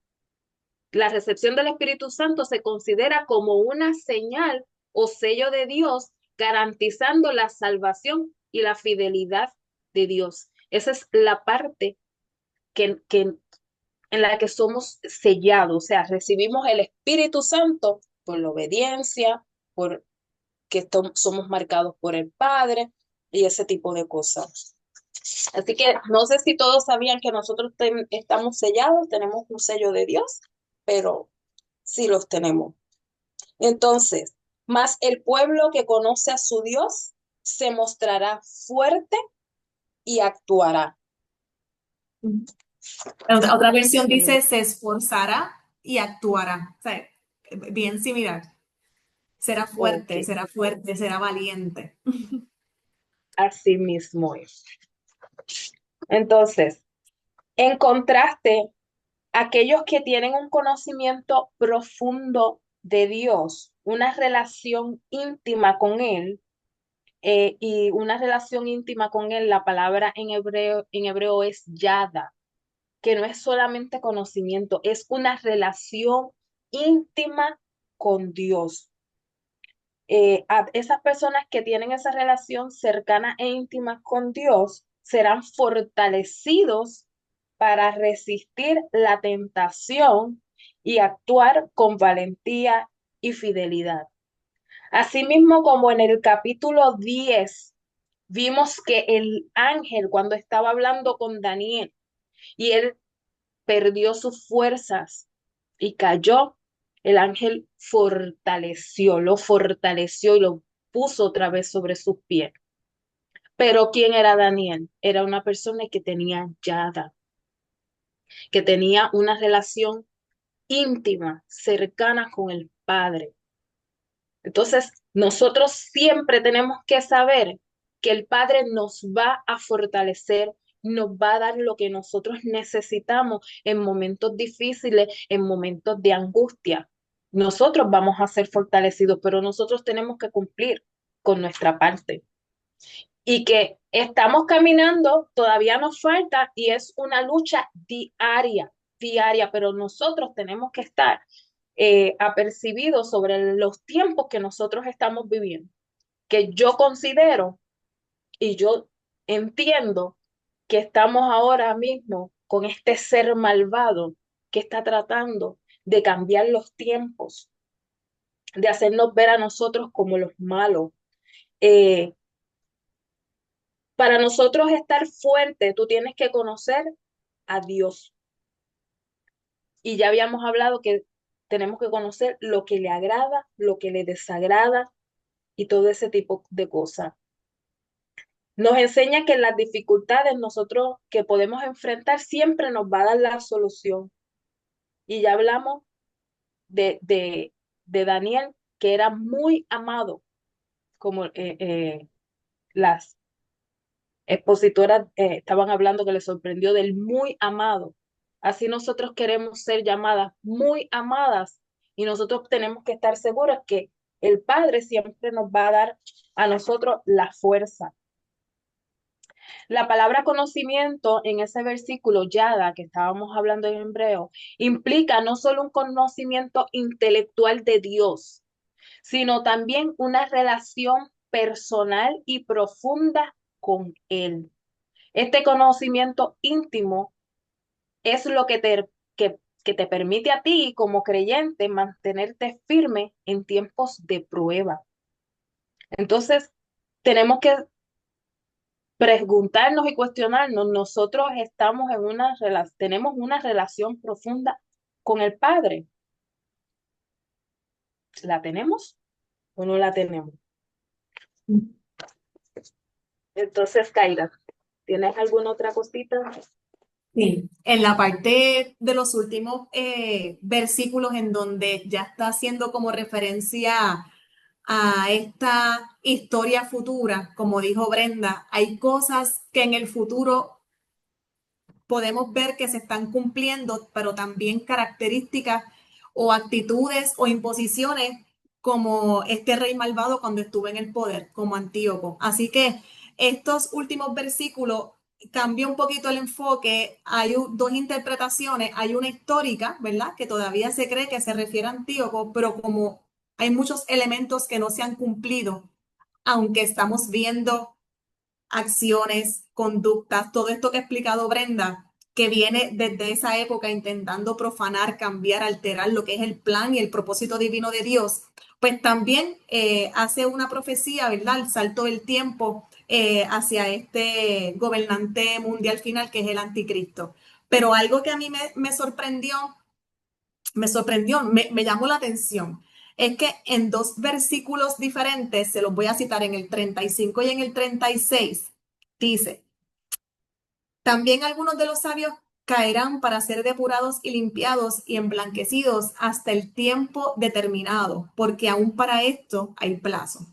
La recepción del Espíritu Santo se considera como una señal o sello de Dios, garantizando la salvación y la fidelidad de Dios. Esa es la parte en la que somos sellados, o sea, recibimos el Espíritu Santo por la obediencia, por que somos marcados por el Padre y ese tipo de cosas. Así que no sé si todos sabían que nosotros estamos sellados, tenemos un sello de Dios, pero sí los tenemos. Entonces, más el pueblo que conoce a su Dios se mostrará fuerte y actuará. Otra versión dice, se esforzará y actuará. O sea, bien similar. Ok, Será fuerte, será valiente. así mismo es. Entonces, en contraste, aquellos que tienen un conocimiento profundo de Dios, una relación íntima con Él, y una relación íntima con Él, la palabra en hebreo es yada, que no es solamente conocimiento, es una relación íntima con Dios. A esas personas que tienen esa relación cercana e íntima con Dios serán fortalecidos para resistir la tentación y actuar con valentía y fidelidad. Asimismo, como en el capítulo 10 vimos que el ángel, cuando estaba hablando con Daniel y él perdió sus fuerzas y cayó, el ángel lo fortaleció y lo puso otra vez sobre sus pies. Pero ¿quién era Daniel? Era una persona que tenía yada, que tenía una relación íntima, cercana con el Padre. Entonces, nosotros siempre tenemos que saber que el Padre nos va a fortalecer, nos va a dar lo que nosotros necesitamos en momentos difíciles, en momentos de angustia. Nosotros vamos a ser fortalecidos, pero nosotros tenemos que cumplir con nuestra parte. Y que estamos caminando, todavía nos falta y es una lucha diaria, pero nosotros tenemos que estar apercibidos sobre los tiempos que nosotros estamos viviendo, que yo considero y yo entiendo que estamos ahora mismo con este ser malvado que está tratando de cambiar los tiempos, de hacernos ver a nosotros como los malos. Para nosotros estar fuerte, tú tienes que conocer a Dios. Y ya habíamos hablado que tenemos que conocer lo que le agrada, lo que le desagrada y todo ese tipo de cosas. Nos enseña que en las dificultades nosotros que podemos enfrentar siempre nos va a dar la solución. Y ya hablamos de Daniel, que era muy amado, como las expositoras estaban hablando que le sorprendió del muy amado. Así nosotros queremos ser llamadas muy amadas y nosotros tenemos que estar seguros que el Padre siempre nos va a dar a nosotros la fuerza. La palabra conocimiento en ese versículo, Yada, que estábamos hablando en hebreo, implica no solo un conocimiento intelectual de Dios, sino también una relación personal y profunda con Él. Este conocimiento íntimo es lo que te permite a ti como creyente mantenerte firme en tiempos de prueba. Entonces, tenemos que preguntarnos y cuestionarnos, nosotros estamos en tenemos una relación profunda con el Padre. ¿La tenemos o no la tenemos? Entonces, Kaira, ¿tienes alguna otra cosita? Sí, en la parte de los últimos versículos en donde ya está haciendo como referencia a esta historia futura, como dijo Brenda, hay cosas que en el futuro podemos ver que se están cumpliendo, pero también características o actitudes o imposiciones como este rey malvado cuando estuvo en el poder, como Antíoco. Así que estos últimos versículos cambia un poquito el enfoque. Hay dos interpretaciones. Hay una histórica, ¿verdad? Que todavía se cree que se refiere a Antíoco, pero como hay muchos elementos que no se han cumplido, aunque estamos viendo acciones, conductas, todo esto que ha explicado Brenda, que viene desde esa época intentando profanar, cambiar, alterar lo que es el plan y el propósito divino de Dios, pues también hace una profecía, ¿verdad? El salto del tiempo hacia este gobernante mundial final que es el anticristo. Pero algo que a mí me llamó la atención, es que en dos versículos diferentes, se los voy a citar en el 35 y en el 36, dice, también algunos de los sabios caerán para ser depurados y limpiados y emblanquecidos hasta el tiempo determinado, porque aún para esto hay plazo.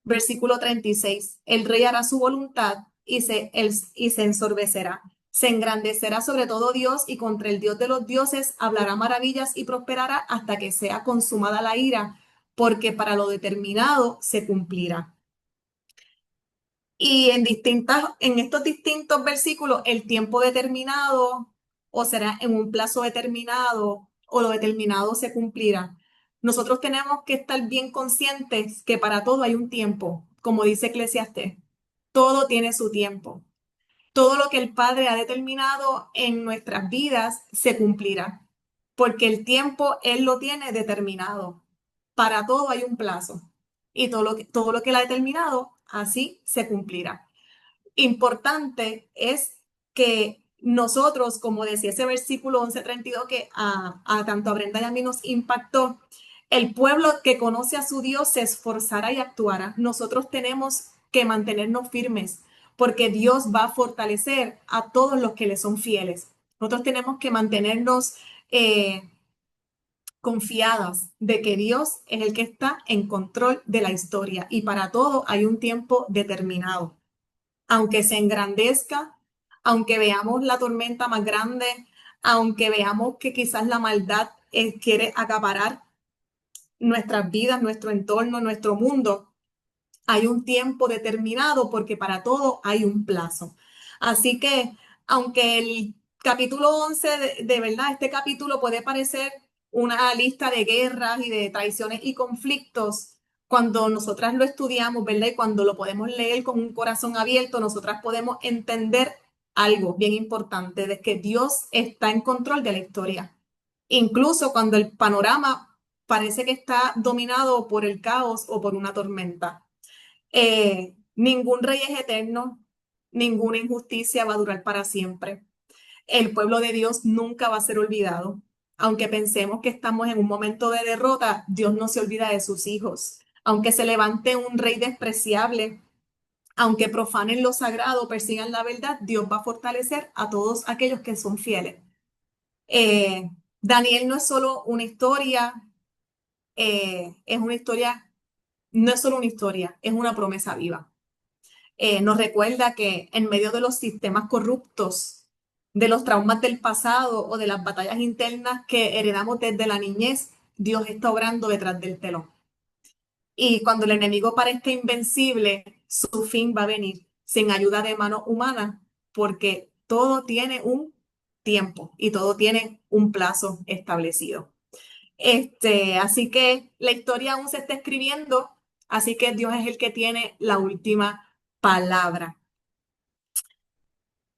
Versículo 36. El rey hará su voluntad y se ensorbecerá. Se engrandecerá sobre todo Dios y contra el Dios de los dioses hablará maravillas y prosperará hasta que sea consumada la ira, porque para lo determinado se cumplirá. Y en estos distintos versículos, el tiempo determinado o será en un plazo determinado o lo determinado se cumplirá. Nosotros tenemos que estar bien conscientes que para todo hay un tiempo, como dice Eclesiastés. Todo tiene su tiempo. Todo lo que el Padre ha determinado en nuestras vidas se cumplirá, porque el tiempo Él lo tiene determinado. Para todo hay un plazo y todo lo que Él ha determinado, así se cumplirá. Importante es que nosotros, como decía ese versículo 11:32 que a tanto a Brenda y a mí nos impactó, el pueblo que conoce a su Dios se esforzará y actuará. Nosotros tenemos que mantenernos firmes porque Dios va a fortalecer a todos los que le son fieles. Nosotros tenemos que mantenernos confiadas de que Dios es el que está en control de la historia y para todo hay un tiempo determinado. Aunque se engrandezca, aunque veamos la tormenta más grande, aunque veamos que quizás la maldad quiere acaparar nuestras vidas, nuestro entorno, nuestro mundo, hay un tiempo determinado porque para todo hay un plazo. Así que, aunque el capítulo 11 de verdad, este capítulo puede parecer una lista de guerras y de traiciones y conflictos, cuando nosotras lo estudiamos, ¿verdad? Y cuando lo podemos leer con un corazón abierto, nosotras podemos entender algo bien importante, de que Dios está en control de la historia. Incluso cuando el panorama parece que está dominado por el caos o por una tormenta. Ningún rey es eterno, Ninguna injusticia va a durar para siempre. El pueblo de Dios nunca va a ser olvidado. Aunque pensemos que estamos en un momento de derrota, Dios no se olvida de sus hijos. Aunque se levante un rey despreciable, aunque profanen lo sagrado, persigan la verdad, Dios va a fortalecer a todos aquellos que son fieles. Eh, Daniel no es solo una historia, es una historia, no es solo una historia, es una promesa viva. Nos recuerda que en medio de los sistemas corruptos, de los traumas del pasado o de las batallas internas que heredamos desde la niñez, Dios está obrando detrás del telón. Y cuando el enemigo parezca invencible, su fin va a venir sin ayuda de mano humana, porque todo tiene un tiempo y todo tiene un plazo establecido. Así que la historia aún se está escribiendo, así que Dios es el que tiene la última palabra.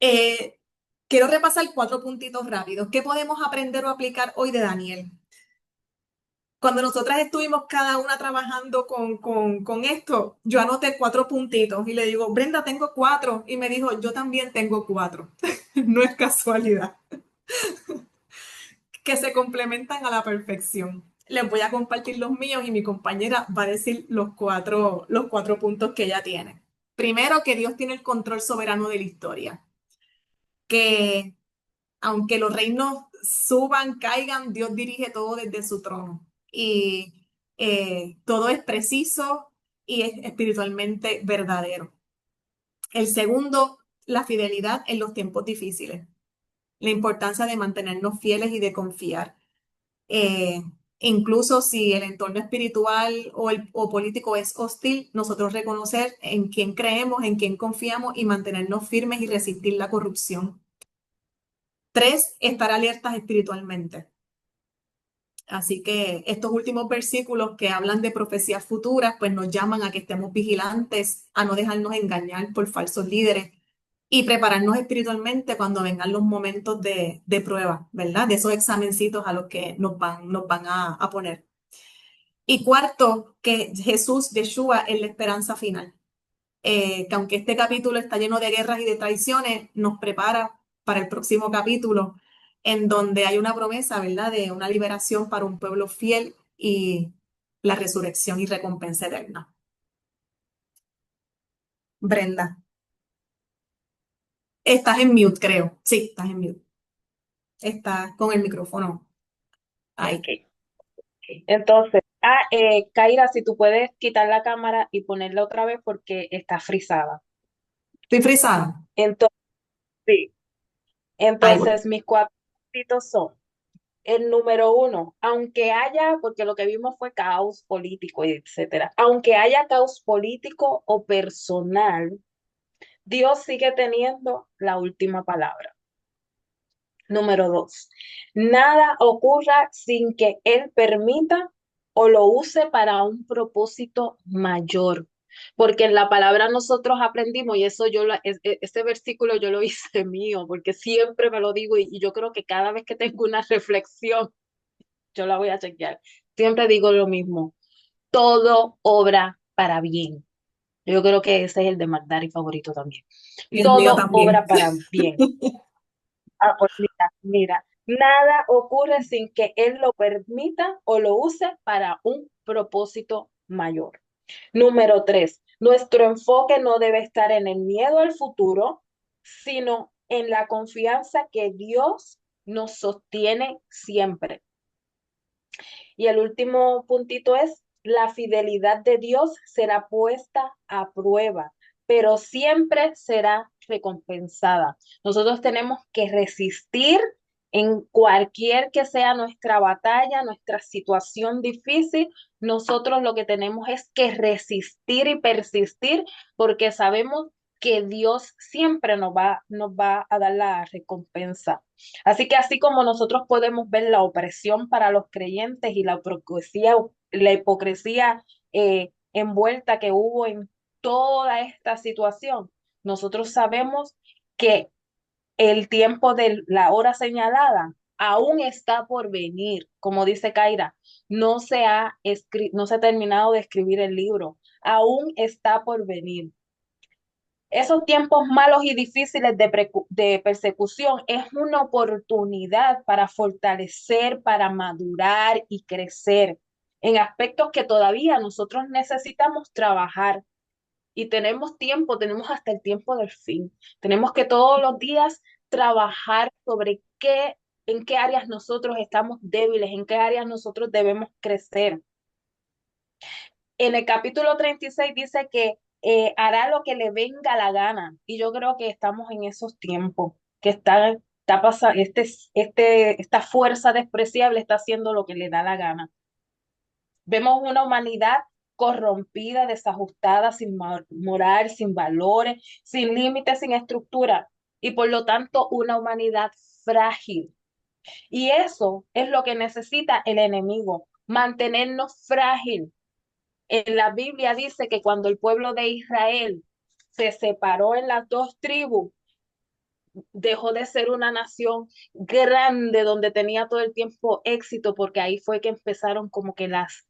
Eh, Quiero repasar 4 puntitos rápidos. ¿Qué podemos aprender o aplicar hoy de Daniel? Cuando nosotras estuvimos cada una trabajando con esto, yo anoté 4 puntitos y le digo, Brenda, tengo 4. Y me dijo, yo también tengo 4. No es casualidad. Que se complementan a la perfección. Les voy a compartir los míos y mi compañera va a decir los cuatro puntos que ella tiene. Primero, que Dios tiene el control soberano de la historia. Que aunque los reinos suban, caigan, Dios dirige todo desde su trono. Y todo es preciso y es espiritualmente verdadero. El segundo, la fidelidad en los tiempos difíciles. La importancia de mantenernos fieles y de confiar. Eh, Incluso si el entorno espiritual o político es hostil, nosotros reconocer en quién creemos, en quién confiamos y mantenernos firmes y resistir la corrupción. 3, estar alertas espiritualmente. Así que estos últimos versículos que hablan de profecías futuras, pues nos llaman a que estemos vigilantes, a no dejarnos engañar por falsos líderes y prepararnos espiritualmente cuando vengan los momentos de prueba, ¿verdad? De esos examencitos a los que nos van a poner. Y cuarto, que Jesús, Yeshua, es la esperanza final. Que aunque este capítulo está lleno de guerras y de traiciones, nos prepara para el próximo capítulo, en donde hay una promesa, ¿verdad?, de una liberación para un pueblo fiel y la resurrección y recompensa eterna. Brenda, estás en mute, creo. Sí, estás en mute. Estás con el micrófono ahí. Ok. Entonces, Kaira, si tú puedes quitar la cámara y ponerla otra vez porque está frisada. Estoy frisada. Entonces, sí. Ahí voy. Entonces, mis 4 puntitos son, el número 1, aunque haya, porque lo que vimos fue caos político y etcétera, aunque haya caos político o personal, Dios sigue teniendo la última palabra. Número 2, nada ocurra sin que Él permita o lo use para un propósito mayor. Porque en la palabra nosotros aprendimos, y eso este versículo yo lo hice mío, porque siempre me lo digo, y yo creo que cada vez que tengo una reflexión, yo la voy a chequear. Siempre digo lo mismo, todo obra para bien. Yo creo que ese es el de Magdari favorito también. Y el mío Todo también. obra para bien. Ah, pues mira, nada ocurre sin que Él lo permita o lo use para un propósito mayor. Número 3, nuestro enfoque no debe estar en el miedo al futuro, sino en la confianza que Dios nos sostiene siempre. Y el último puntito es, la fidelidad de Dios será puesta a prueba, pero siempre será recompensada. Nosotros tenemos que resistir en cualquier que sea nuestra batalla, nuestra situación difícil. Nosotros lo que tenemos es que resistir y persistir porque sabemos que Dios siempre nos va a dar la recompensa. Así que así como nosotros podemos ver la opresión para los creyentes y la hipocresía envuelta que hubo en toda esta situación, nosotros sabemos que el tiempo de la hora señalada aún está por venir. Como dice Kaira, no se ha terminado de escribir el libro, aún está por venir. Esos tiempos malos y difíciles de persecución es una oportunidad para fortalecer, para madurar y crecer en aspectos que todavía nosotros necesitamos trabajar. Y tenemos tiempo, tenemos hasta el tiempo del fin. Tenemos que todos los días trabajar sobre en qué áreas nosotros estamos débiles, en qué áreas nosotros debemos crecer. En el capítulo 36 dice que hará lo que le venga la gana. Y yo creo que estamos en esos tiempos, que está pasando, esta fuerza despreciable está haciendo lo que le da la gana. Vemos una humanidad corrompida, desajustada, sin moral, sin valores, sin límites, sin estructura. Y por lo tanto, una humanidad frágil. Y eso es lo que necesita el enemigo, mantenernos frágil. En la Biblia dice que cuando el pueblo de Israel se separó en las dos tribus, dejó de ser una nación grande donde tenía todo el tiempo éxito, porque ahí fue que empezaron como que las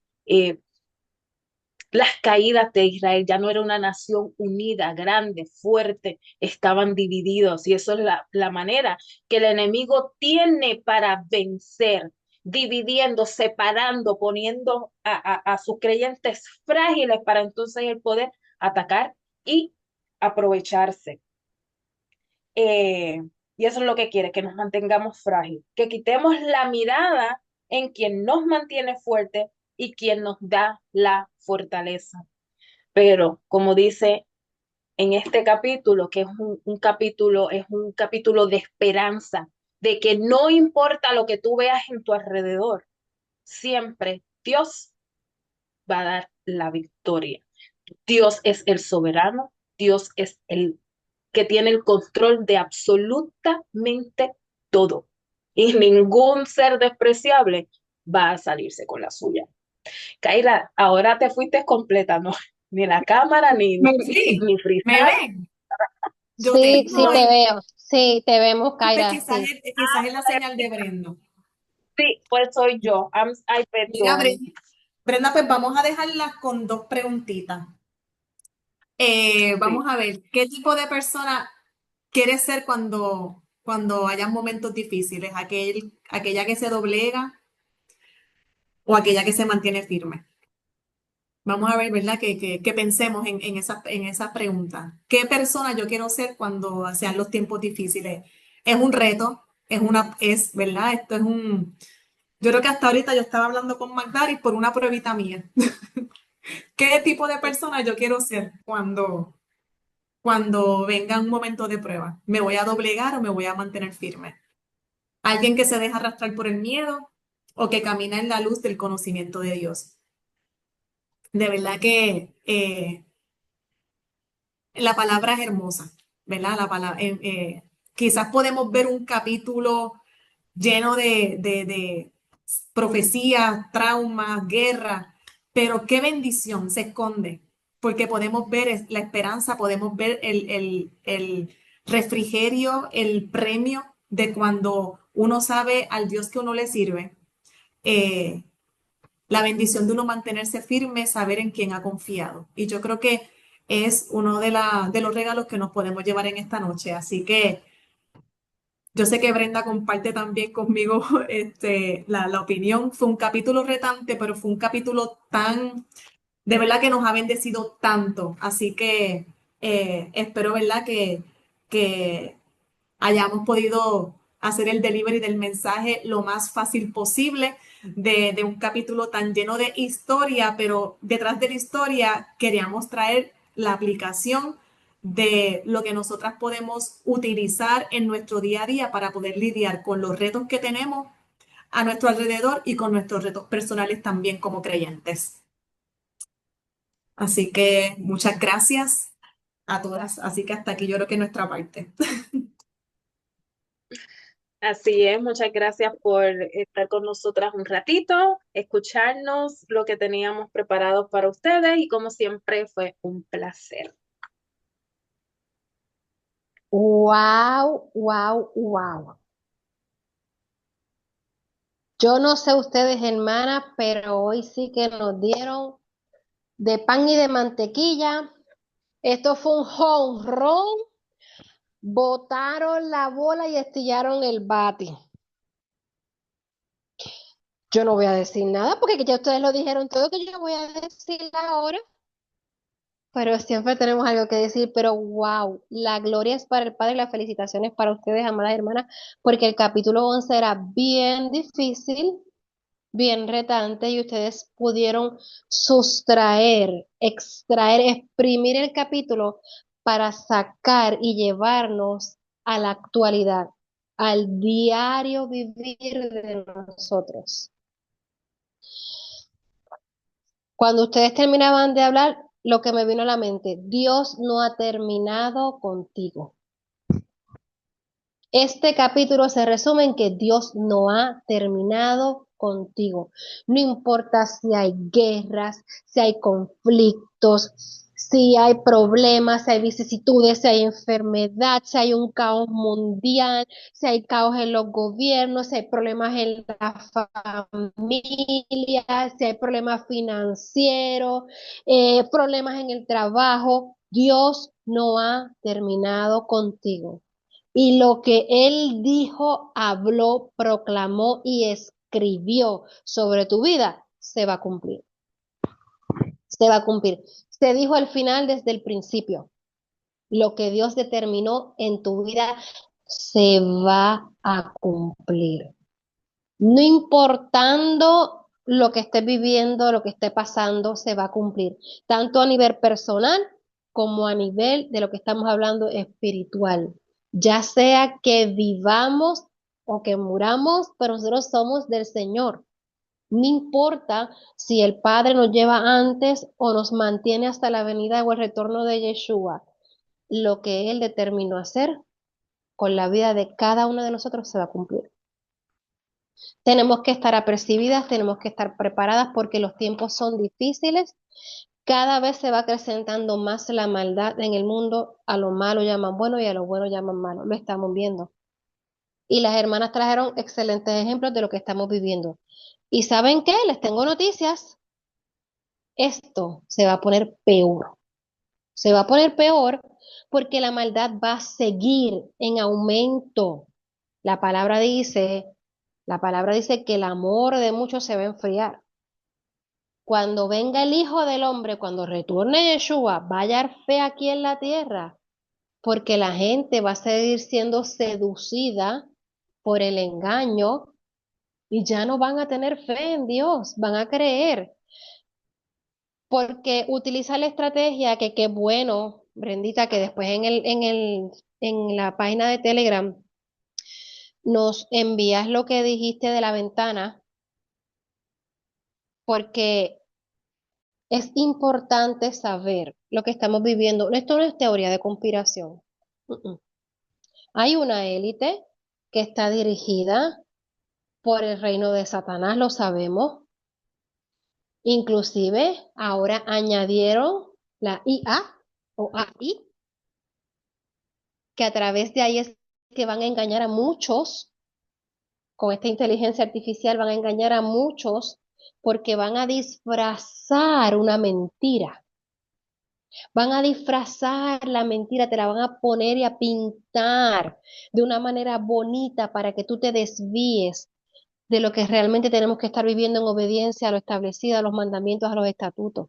caídas de Israel. Ya no era una nación unida, grande, fuerte, estaban divididos y eso es la manera que el enemigo tiene para vencer, dividiendo, separando, poniendo a sus creyentes frágiles para entonces el poder atacar y aprovecharse. Eh, y eso es lo que quiere, que nos mantengamos frágiles, que quitemos la mirada en quien nos mantiene fuerte y quien nos da la fortaleza. Pero como dice en este capítulo, que es un capítulo de esperanza, de que no importa lo que tú veas en tu alrededor, siempre Dios va a dar la victoria. Dios es el soberano, Dios es el que tiene el control de absolutamente todo. Y ningún ser despreciable va a salirse con la suya. Kaira, ahora te fuiste completa, ¿no? Ni la cámara, Me fui, ni me frizar. ven. Yo Sí, sí tengo, te veo. Sí, te vemos, pues Kaira, sí. quizás es la señal de Brenda. Sí, pues soy yo. Ay, Mira, perdón. Brenda, pues vamos a dejarla con dos preguntitas. Sí. Vamos a ver, ¿qué tipo de persona quieres ser cuando hayan momentos difíciles? ¿Aquella que se doblega o aquella que se mantiene firme? Vamos a ver, ¿verdad? Que pensemos en esa pregunta. ¿Qué persona yo quiero ser cuando sean los tiempos difíciles? Es un reto, ¿verdad? Yo creo que hasta ahorita yo estaba hablando con Magdari por una pruebita mía. ¿Qué tipo de persona yo quiero ser cuando venga un momento de prueba? ¿Me voy a doblegar o me voy a mantener firme? ¿Alguien que se deja arrastrar por el miedo o que camina en la luz del conocimiento de Dios? De verdad que la palabra es hermosa, ¿verdad? Quizás podemos ver un capítulo lleno de profecías, traumas, guerra, pero qué bendición se esconde, porque podemos ver la esperanza, podemos ver el refrigerio, el premio de cuando uno sabe al Dios que uno le sirve, eh, la bendición de uno mantenerse firme, saber en quién ha confiado. Y yo creo que es uno de los regalos que nos podemos llevar en esta noche. Así que yo sé que Brenda comparte también conmigo la opinión. Fue un capítulo retante, pero fue un capítulo de verdad que nos ha bendecido tanto. Así que espero, ¿verdad? Que hayamos podido hacer el delivery del mensaje lo más fácil posible de un capítulo tan lleno de historia, pero detrás de la historia queríamos traer la aplicación de lo que nosotras podemos utilizar en nuestro día a día para poder lidiar con los retos que tenemos a nuestro alrededor y con nuestros retos personales también como creyentes. Así que muchas gracias a todas. Así que hasta aquí yo creo que nuestra parte. Así es, muchas gracias por estar con nosotras un ratito, escucharnos lo que teníamos preparado para ustedes y como siempre fue un placer. Wow, wow, wow. Yo no sé ustedes, hermanas, pero hoy sí que nos dieron de pan y de mantequilla Esto fue un jonrón, botaron la bola y estillaron el bate. Yo no voy a decir nada porque ya ustedes lo dijeron todo, que yo voy a decir ahora. Pero siempre tenemos algo que decir, pero wow, la gloria es para el Padre y las felicitaciones para ustedes, amadas hermanas, porque el capítulo 11 era bien difícil, bien retante y ustedes pudieron sustraer, extraer, exprimir el capítulo para sacar y llevarnos a la actualidad, al diario vivir de nosotros. Cuando ustedes terminaban de hablar, lo que me vino a la mente, Dios no ha terminado contigo. Este capítulo se resume en que Dios no ha terminado contigo. No importa si hay guerras, si hay conflictos, si hay problemas, si hay vicisitudes, si hay enfermedad, si hay un caos mundial, si hay caos en los gobiernos, si hay problemas en la familia, si hay problemas financieros, problemas en el trabajo. Dios no ha terminado contigo. Y lo que él dijo, habló, proclamó y escribió sobre tu vida, se va a cumplir. Se va a cumplir. Se dijo al final desde el principio. Lo que Dios determinó en tu vida se va a cumplir. No importando lo que estés viviendo, lo que esté pasando, se va a cumplir. Tanto a nivel personal como a nivel de lo que estamos hablando espiritual. Ya sea que vivamos o que muramos, pero nosotros somos del Señor. No importa si el Padre nos lleva antes o nos mantiene hasta la venida o el retorno de Yeshua. Lo que Él determinó hacer con la vida de cada uno de nosotros se va a cumplir. Tenemos que estar apercibidas, tenemos que estar preparadas porque los tiempos son difíciles. Cada vez se va acrecentando más la maldad en el mundo. A lo malo llaman bueno y a lo bueno llaman malo. Lo estamos viendo. Y las hermanas trajeron excelentes ejemplos de lo que estamos viviendo. ¿Y saben qué? Les tengo noticias. Esto se va a poner peor. Se va a poner peor porque la maldad va a seguir en aumento. La palabra dice, la palabra dice que el amor de muchos se va a enfriar. Cuando venga el Hijo del Hombre, cuando retorne Yeshua, va a hallar fe aquí en la tierra, porque la gente va a seguir siendo seducida por el engaño y ya no van a tener fe en Dios, van a creer, porque utiliza la estrategia que qué bueno, Brendita, que después en la página de Telegram nos envías lo que dijiste de la ventana, porque es importante saber lo que estamos viviendo. Esto no es teoría de conspiración. Hay una élite que está dirigida por el reino de Satanás, lo sabemos. Inclusive ahora añadieron la IA o AI, que a través de ahí es que van a engañar a muchos, con esta inteligencia artificial van a engañar a muchos porque van a disfrazar una mentira. Van a disfrazar la mentira, te la van a poner y a pintar de una manera bonita para que tú te desvíes de lo que realmente tenemos que estar viviendo en obediencia a lo establecido, a los mandamientos, a los estatutos,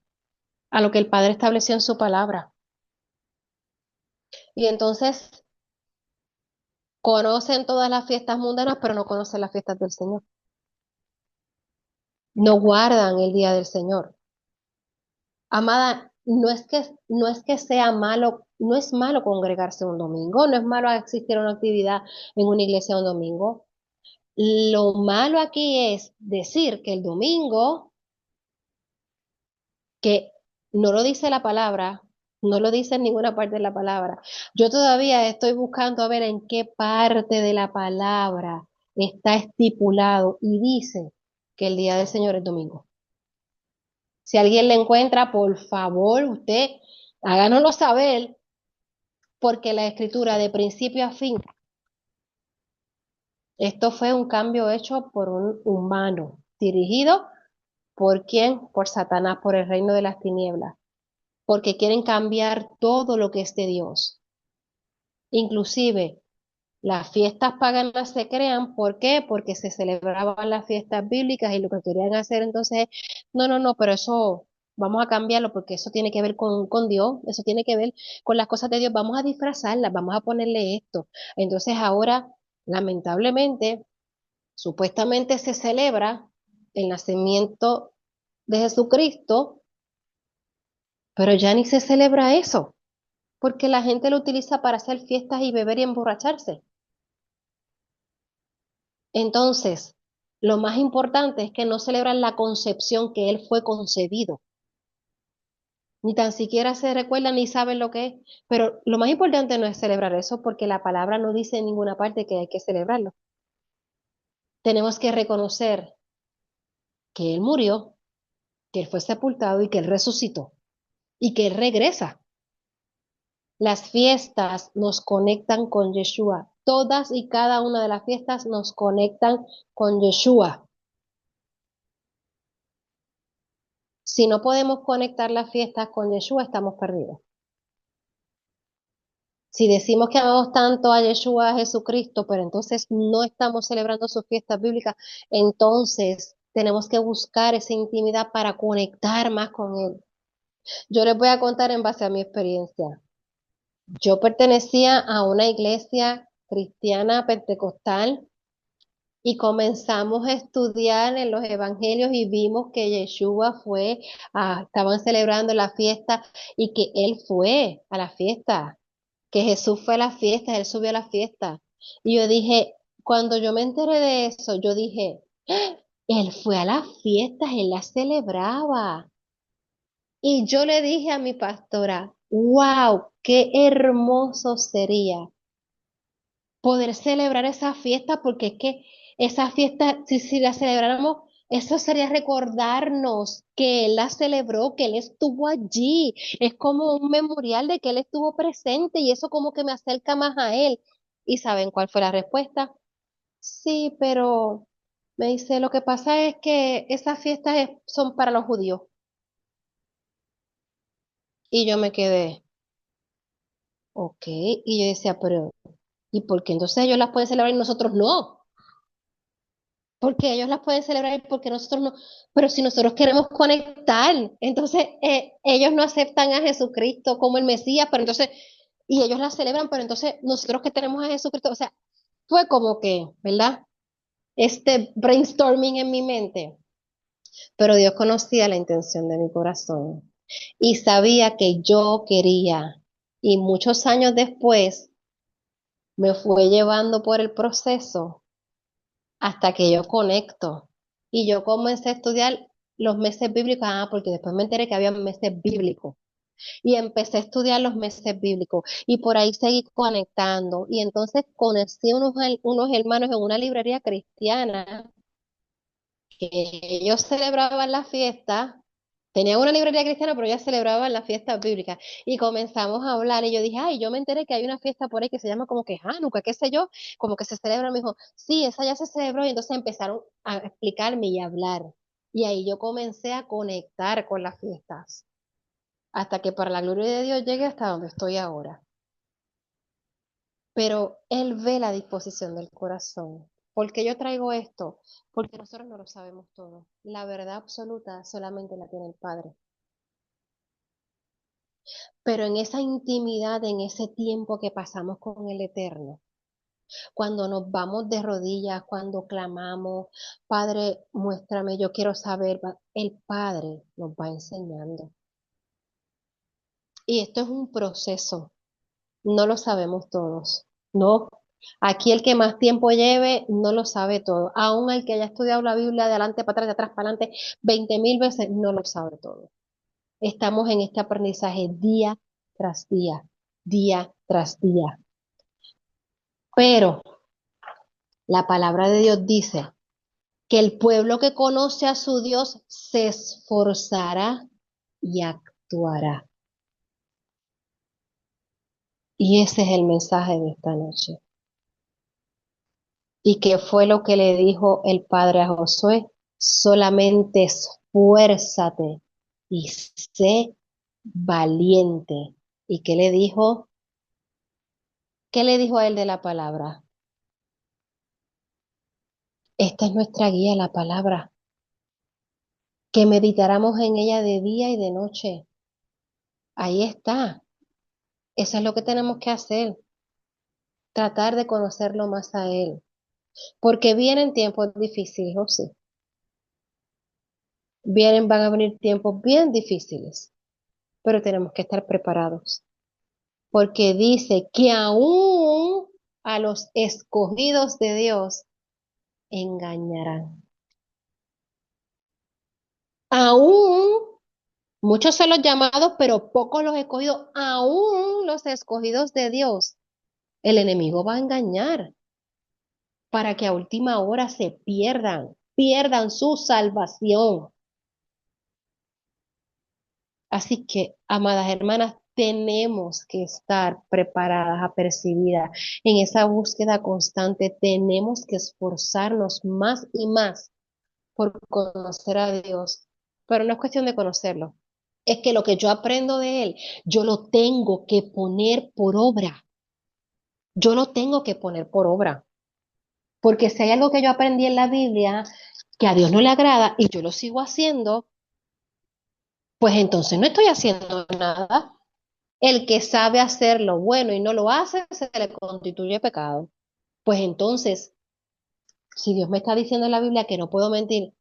a lo que el Padre estableció en su palabra. Y entonces conocen todas las fiestas mundanas, pero no conocen las fiestas del Señor. No guardan el día del Señor. Amada, no es que sea malo, no es malo congregarse un domingo, no es malo asistir a una actividad en una iglesia un domingo. Lo malo aquí es decir que el domingo, que no lo dice la palabra, no lo dice en ninguna parte de la palabra. Yo todavía estoy buscando a ver en qué parte de la palabra está estipulado y dice que el día del Señor es domingo. Si alguien le encuentra, por favor, usted háganoslo saber, porque la escritura de principio a fin, esto fue un cambio hecho por un humano, dirigido ¿por quién? Por Satanás, por el reino de las tinieblas. porque quieren cambiar todo lo que es de Dios. Inclusive, las fiestas paganas se crean, ¿por qué? Porque se celebraban las fiestas bíblicas y lo que querían hacer entonces, no, no, no, pero eso vamos a cambiarlo porque eso tiene que ver con Dios, eso tiene que ver con las cosas de Dios, vamos a disfrazarlas, vamos a ponerle esto. Entonces ahora, lamentablemente, supuestamente se celebra el nacimiento de Jesucristo, pero ya ni se celebra eso, porque la gente lo utiliza para hacer fiestas y beber y emborracharse. Entonces, lo más importante es que no celebran la concepción que él fue concebido. Ni tan siquiera se recuerdan ni saben lo que es. Pero lo más importante no es celebrar eso porque la palabra no dice en ninguna parte que hay que celebrarlo. Tenemos que reconocer que él murió, que él fue sepultado y que él resucitó y que él regresa. Las fiestas nos conectan con Yeshua. Todas y cada una de las fiestas nos conectan con Yeshua. Si no podemos conectar las fiestas con Yeshua, estamos perdidos. Si decimos que amamos tanto a Yeshua, a Jesucristo, pero entonces no estamos celebrando sus fiestas bíblicas, entonces tenemos que buscar esa intimidad para conectar más con Él. Yo les voy a contar en base a mi experiencia. Yo pertenecía a una iglesia cristiana pentecostal y comenzamos a estudiar en los evangelios y vimos que Yeshua fue, estaban celebrando la fiesta y que Él fue a la fiesta, que Jesús fue a la fiesta, Él subió a la fiesta. Y yo dije, cuando yo me enteré de eso, yo dije, ¡ah! Él fue a las fiestas, Él las celebraba. Y yo le dije a mi pastora, wow, qué hermoso sería poder celebrar esa fiesta, porque es que esa fiesta, si la celebráramos, eso sería recordarnos que Él la celebró, que Él estuvo allí. Es como un memorial de que Él estuvo presente y eso como que me acerca más a Él. ¿Y saben cuál fue la respuesta? Sí, pero me dice, lo que pasa es que esas fiestas son para los judíos. Y yo me quedé, ok. Y yo decía, pero ¿y por qué entonces ellos las pueden celebrar y nosotros no? Porque ellos las pueden celebrar y porque nosotros no. Pero si nosotros queremos conectar, entonces ellos no aceptan a Jesucristo como el Mesías, pero entonces, y ellos la celebran, pero entonces nosotros que tenemos a Jesucristo, o sea, fue como que, ¿verdad? Este brainstorming en mi mente, pero Dios conocía la intención de mi corazón y sabía que yo quería, y muchos años después me fue llevando por el proceso hasta que yo conecto. Y yo comencé a estudiar los meses bíblicos, porque después me enteré que había meses bíblicos. Y empecé a estudiar los meses bíblicos y por ahí seguí conectando. Y entonces conocí unos hermanos en una librería cristiana que ellos celebraban la fiesta. Tenían una librería cristiana, pero ellos celebraban las fiestas bíblicas. Y comenzamos a hablar. Y yo dije, ay, yo me enteré que hay una fiesta por ahí que se llama como que Hanukkah, qué sé yo, como que se celebra. Me dijo, sí, esa ya se celebró. Y entonces empezaron a explicarme y a hablar. Y ahí yo comencé a conectar con las fiestas. Hasta que para la gloria de Dios llegue hasta donde estoy ahora. Pero Él ve la disposición del corazón. ¿Por qué yo traigo esto? Porque nosotros no lo sabemos todo. La verdad absoluta solamente la tiene el Padre. Pero en esa intimidad, en ese tiempo que pasamos con el Eterno, cuando nos vamos de rodillas, cuando clamamos, Padre, muéstrame, yo quiero saber, el Padre nos va enseñando. Y esto es un proceso, no lo sabemos todos, no. Aquí el que más tiempo lleve no lo sabe todo. Aún el que haya estudiado la Biblia de adelante para atrás, de atrás para adelante, 20.000 veces, no lo sabe todo. Estamos en este aprendizaje día tras día, día tras día. Pero la palabra de Dios dice que el pueblo que conoce a su Dios se esforzará y actuará. Y ese es el mensaje de esta noche. ¿Y qué fue lo que le dijo el padre a Josué? Solamente esfuérzate y sé valiente. ¿Y qué le dijo? ¿Qué le dijo a él de la palabra? Esta es nuestra guía, la palabra, que meditáramos en ella de día y de noche. Ahí está. Eso es lo que tenemos que hacer, tratar de conocerlo más a él. Porque vienen tiempos difíciles, José. Van a venir tiempos bien difíciles, pero tenemos que estar preparados. Porque dice que aún a los escogidos de Dios engañarán. Aún, muchos son los llamados, pero pocos los escogidos. Aún los escogidos de Dios, el enemigo va a engañar para que a última hora se pierdan su salvación. Así que, amadas hermanas, tenemos que estar preparadas, apercibidas en esa búsqueda constante. Tenemos que esforzarnos más y más por conocer a Dios. Pero no es cuestión de conocerlo. Es que lo que yo aprendo de Él, yo lo tengo que poner por obra. Yo lo tengo que poner por obra. Porque si hay algo que yo aprendí en la Biblia que a Dios no le agrada y yo lo sigo haciendo, pues entonces no estoy haciendo nada. El que sabe hacer lo bueno y no lo hace, se le constituye pecado. Pues entonces, si Dios me está diciendo en la Biblia que no puedo mentir,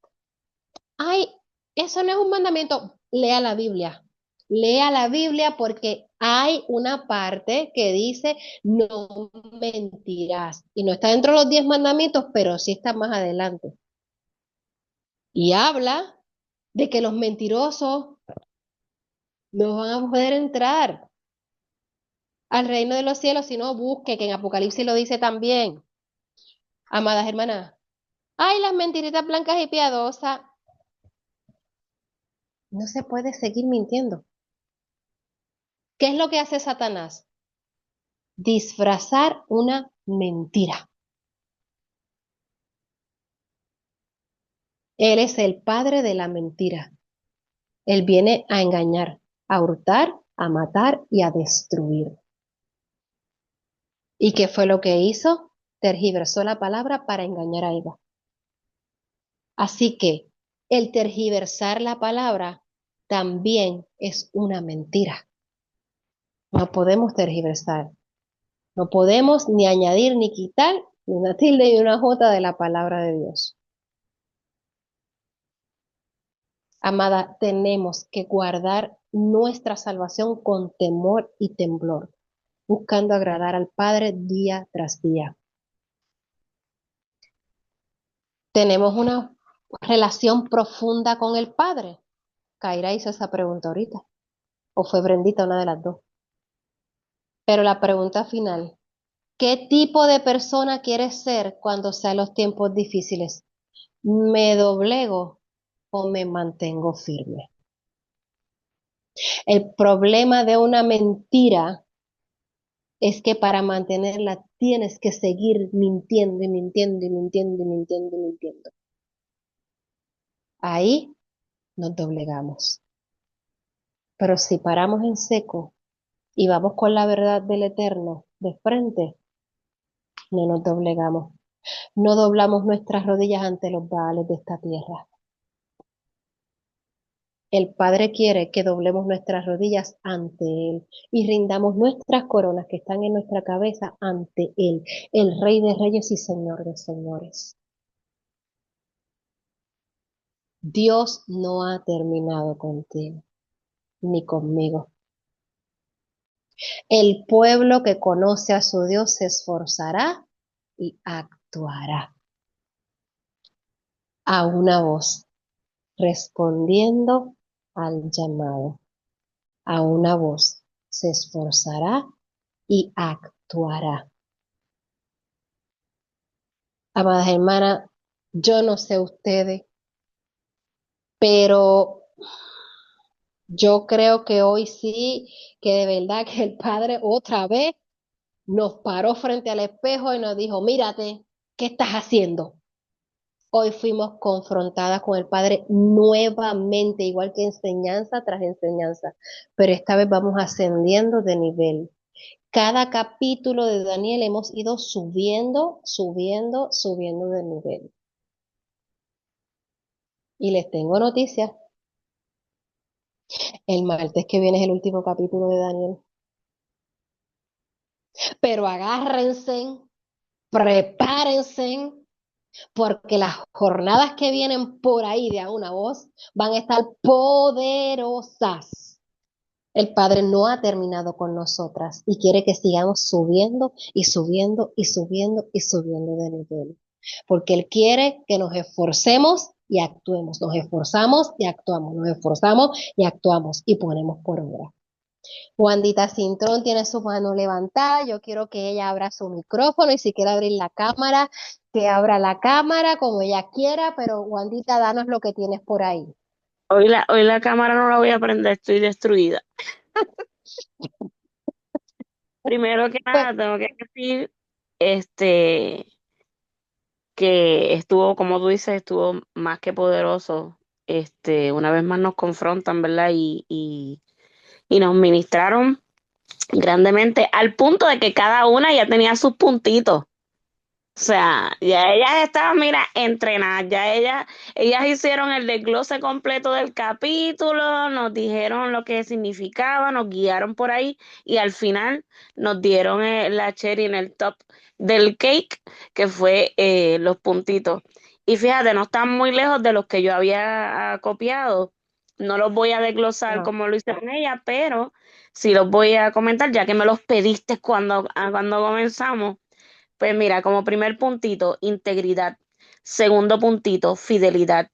ay, eso no es un mandamiento, lea la Biblia. Lea la Biblia porque hay una parte que dice no mentirás. Y no está dentro de los 10 mandamientos, pero sí está más adelante. Y habla de que los mentirosos no van a poder entrar al reino de los cielos si no busque, que en Apocalipsis lo dice también. Amadas hermanas, ay, las mentiritas blancas y piadosas, no se puede seguir mintiendo. ¿Qué es lo que hace Satanás? Disfrazar una mentira. Él es el padre de la mentira. Él viene a engañar, a hurtar, a matar y a destruir. ¿Y qué fue lo que hizo? Tergiversó la palabra para engañar a Eva. Así que el tergiversar la palabra también es una mentira. No podemos tergiversar. No podemos ni añadir ni quitar ni una tilde ni una jota de la palabra de Dios. Amada, tenemos que guardar nuestra salvación con temor y temblor, buscando agradar al Padre día tras día. ¿Tenemos una relación profunda con el Padre? Kaira hizo esa pregunta ahorita, o fue Brendita, una de las dos. Pero la pregunta final, ¿qué tipo de persona quieres ser cuando sean los tiempos difíciles? ¿Me doblego o me mantengo firme? El problema de una mentira es que para mantenerla tienes que seguir mintiendo y mintiendo y mintiendo y mintiendo y mintiendo. Ahí nos doblegamos. Pero si paramos en seco y vamos con la verdad del Eterno de frente, no nos doblegamos. No doblamos nuestras rodillas ante los baales de esta tierra. El Padre quiere que doblemos nuestras rodillas ante Él y rindamos nuestras coronas que están en nuestra cabeza ante Él, el Rey de Reyes y Señor de Señores. Dios no ha terminado contigo ni conmigo. El pueblo que conoce a su Dios se esforzará y actuará. A una voz, respondiendo al llamado. A una voz, se esforzará y actuará. Amadas hermanas, yo no sé ustedes, pero yo creo que hoy sí, que de verdad que el Padre otra vez nos paró frente al espejo y nos dijo, mírate, ¿qué estás haciendo? Hoy fuimos confrontadas con el Padre nuevamente, igual que enseñanza tras enseñanza, pero esta vez vamos ascendiendo de nivel. Cada capítulo de Daniel hemos ido subiendo, subiendo, subiendo de nivel. Y les tengo noticias. El martes que viene es el último capítulo de Daniel. Pero agárrense, prepárense, porque las jornadas que vienen por ahí de a una voz van a estar poderosas. El Padre no ha terminado con nosotras y quiere que sigamos subiendo y subiendo y subiendo y subiendo de nivel. Porque Él quiere que nos esforcemos y actuemos. Nos esforzamos y actuamos. Nos esforzamos y actuamos y ponemos por obra. Wandita Cintrón tiene su mano levantada. Yo quiero que ella abra su micrófono y si quiere abrir la cámara, que abra la cámara como ella quiera, pero Wandita, danos lo que tienes por ahí. Hoy la cámara no la voy a prender, estoy destruida. Primero que Pues, nada, tengo que decir este, que estuvo, como tú dices, estuvo más que poderoso. Una vez más nos confrontan, ¿verdad? Y nos ministraron grandemente al punto de que cada una ya tenía sus puntitos. O sea, ya ellas estaban, mira, entrenadas, ellas hicieron el desglose completo del capítulo, nos dijeron lo que significaba, nos guiaron por ahí y al final nos dieron la cherry en el top del cake, que fue los puntitos. Y fíjate, no están muy lejos de los que yo había copiado. No los voy a desglosar no. como lo hicieron ellas, pero sí los voy a comentar, ya que me los pediste cuando comenzamos. Pues mira, como primer puntito, integridad. Segundo puntito, fidelidad.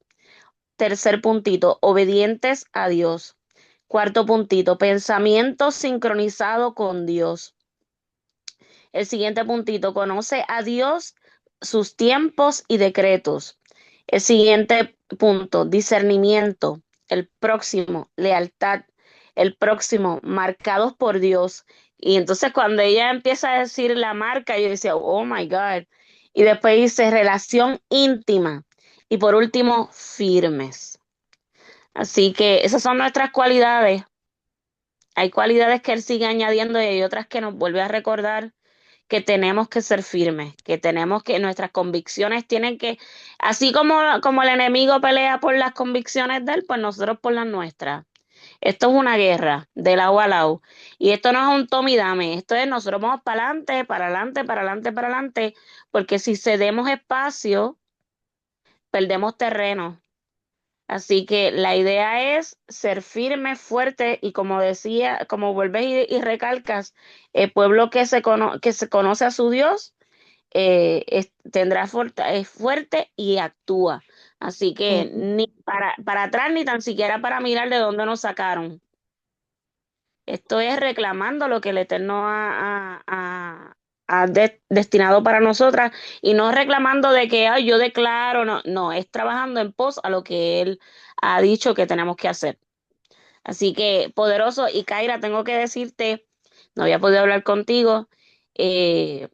Tercer puntito, obedientes a Dios. Cuarto puntito, pensamiento sincronizado con Dios. El siguiente puntito, conoce a Dios, sus tiempos y decretos. El siguiente punto, discernimiento. El próximo, lealtad. El próximo, marcados por Dios. Y entonces cuando ella empieza a decir la marca, yo decía, oh my God. Y después dice relación íntima. Y por último, firmes. Así que esas son nuestras cualidades. Hay cualidades que él sigue añadiendo y hay otras que nos vuelve a recordar que tenemos que ser firmes, que tenemos que, nuestras convicciones tienen que, así como el enemigo pelea por las convicciones de él, pues nosotros por las nuestras. Esto es una guerra de lado a lado. Y esto no es un tome y dame, esto es nosotros vamos para adelante, para adelante, para adelante, para adelante, porque si cedemos espacio, perdemos terreno. Así que la idea es ser firme, fuerte y como decía, como vuelves y recalcas, el pueblo que se conoce a su Dios es fuerte y actúa. Así que Ujú, ni para atrás ni tan siquiera para mirar de dónde nos sacaron. Esto es reclamando lo que el Eterno ha destinado para nosotras y no reclamando de que "Ay, yo declaro, no, no, es trabajando en pos a lo que Él ha dicho que tenemos que hacer. Así que, poderoso, y Kaira, tengo que decirte, no había podido hablar contigo, eh,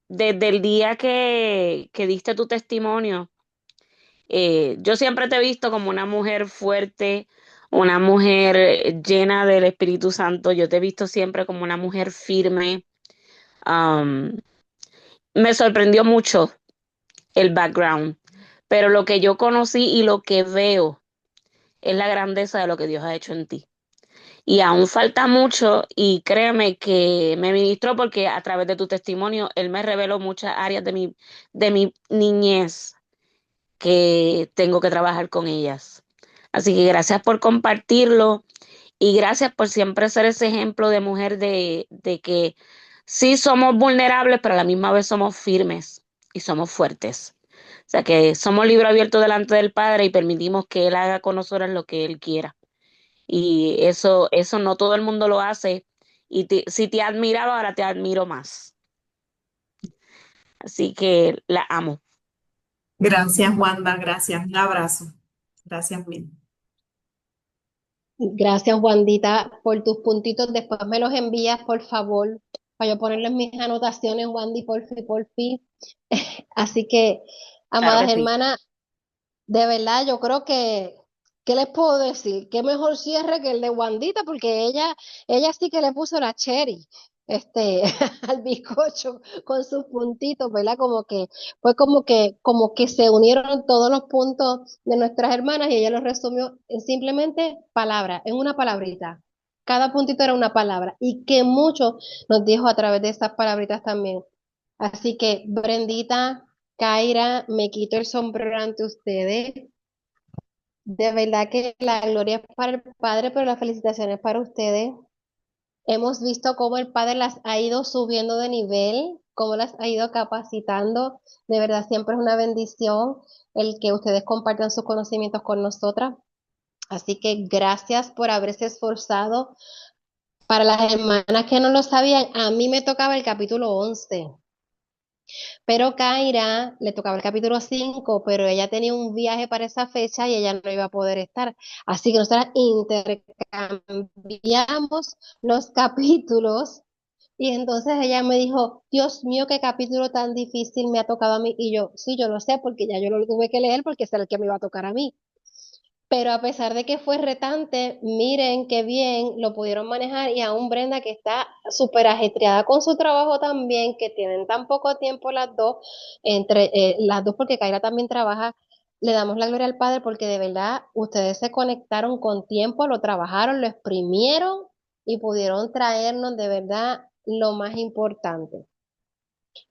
desde el día que diste tu testimonio, yo siempre te he visto como una mujer fuerte, una mujer llena del Espíritu Santo, yo te he visto siempre como una mujer firme. Um, Me sorprendió mucho el background, pero lo que yo conocí y lo que veo es la grandeza de lo que Dios ha hecho en ti. Y aún falta mucho y créeme que me ministró porque a través de tu testimonio Él me reveló muchas áreas de mi niñez que tengo que trabajar con ellas. Así que gracias por compartirlo y gracias por siempre ser ese ejemplo de mujer de que sí somos vulnerables, pero a la misma vez somos firmes y somos fuertes. O sea que somos libro abierto delante del Padre y permitimos que Él haga con nosotros lo que Él quiera. Y eso no todo el mundo lo hace. Y si te admiraba, ahora te admiro más. Así que la amo. Gracias, Wanda, gracias. Un abrazo. Gracias mil. gracias, Wandita, por tus puntitos. Después me los envías, por favor, para yo ponerles mis anotaciones, Wandy, por fin, por fin. Así que, Claro amadas que sí. hermanas, De verdad, yo creo que, ¿qué les puedo decir? Qué mejor cierre que el de Wandita, porque ella sí que le puso la cherry, al bizcocho con sus puntitos, ¿verdad? Fue como que se unieron todos los puntos de nuestras hermanas y ella los resumió en simplemente palabras, en una palabrita. Cada puntito era una palabra y que mucho nos dijo a través de esas palabritas también. Así que, Brendita, Kaira, me quito el sombrero ante ustedes. De verdad que la gloria es para el Padre, pero las felicitaciones para ustedes. Hemos visto cómo el Padre las ha ido subiendo de nivel, cómo las ha ido capacitando. De verdad, siempre es una bendición el que ustedes compartan sus conocimientos con nosotras. Así que gracias por haberse esforzado. Para las hermanas que no lo sabían, a mí me tocaba el capítulo 11. Pero Kaira le tocaba el capítulo 5, pero ella tenía un viaje para esa fecha y ella no iba a poder estar. Así que nosotras intercambiamos los capítulos y entonces ella me dijo, Dios mío, qué capítulo tan difícil me ha tocado a mí. Y yo, sí, yo lo sé porque ya yo lo tuve que leer porque ese era el que me iba a tocar a mí. Pero a pesar de que fue retante, miren qué bien lo pudieron manejar y aún Brenda que está súper ajetreada con su trabajo también, que tienen tan poco tiempo las dos, entre las dos porque Kaira también trabaja, le damos la gloria al Padre porque de verdad ustedes se conectaron con tiempo, lo trabajaron, lo exprimieron y pudieron traernos de verdad lo más importante,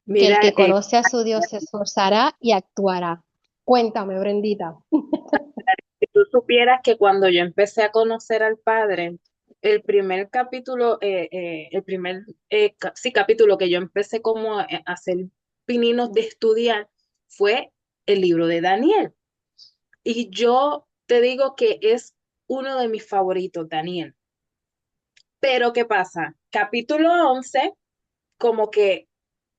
que el Mira, que conoce a su Dios se esforzará y actuará. Cuéntame, Brendita. si tú supieras que cuando yo empecé a conocer al Padre, el primer capítulo, sí, capítulo que yo empecé como a hacer pininos de estudiar fue el libro de Daniel. Y yo te digo que es uno de mis favoritos, Daniel. Pero ¿qué pasa? Capítulo 11 como que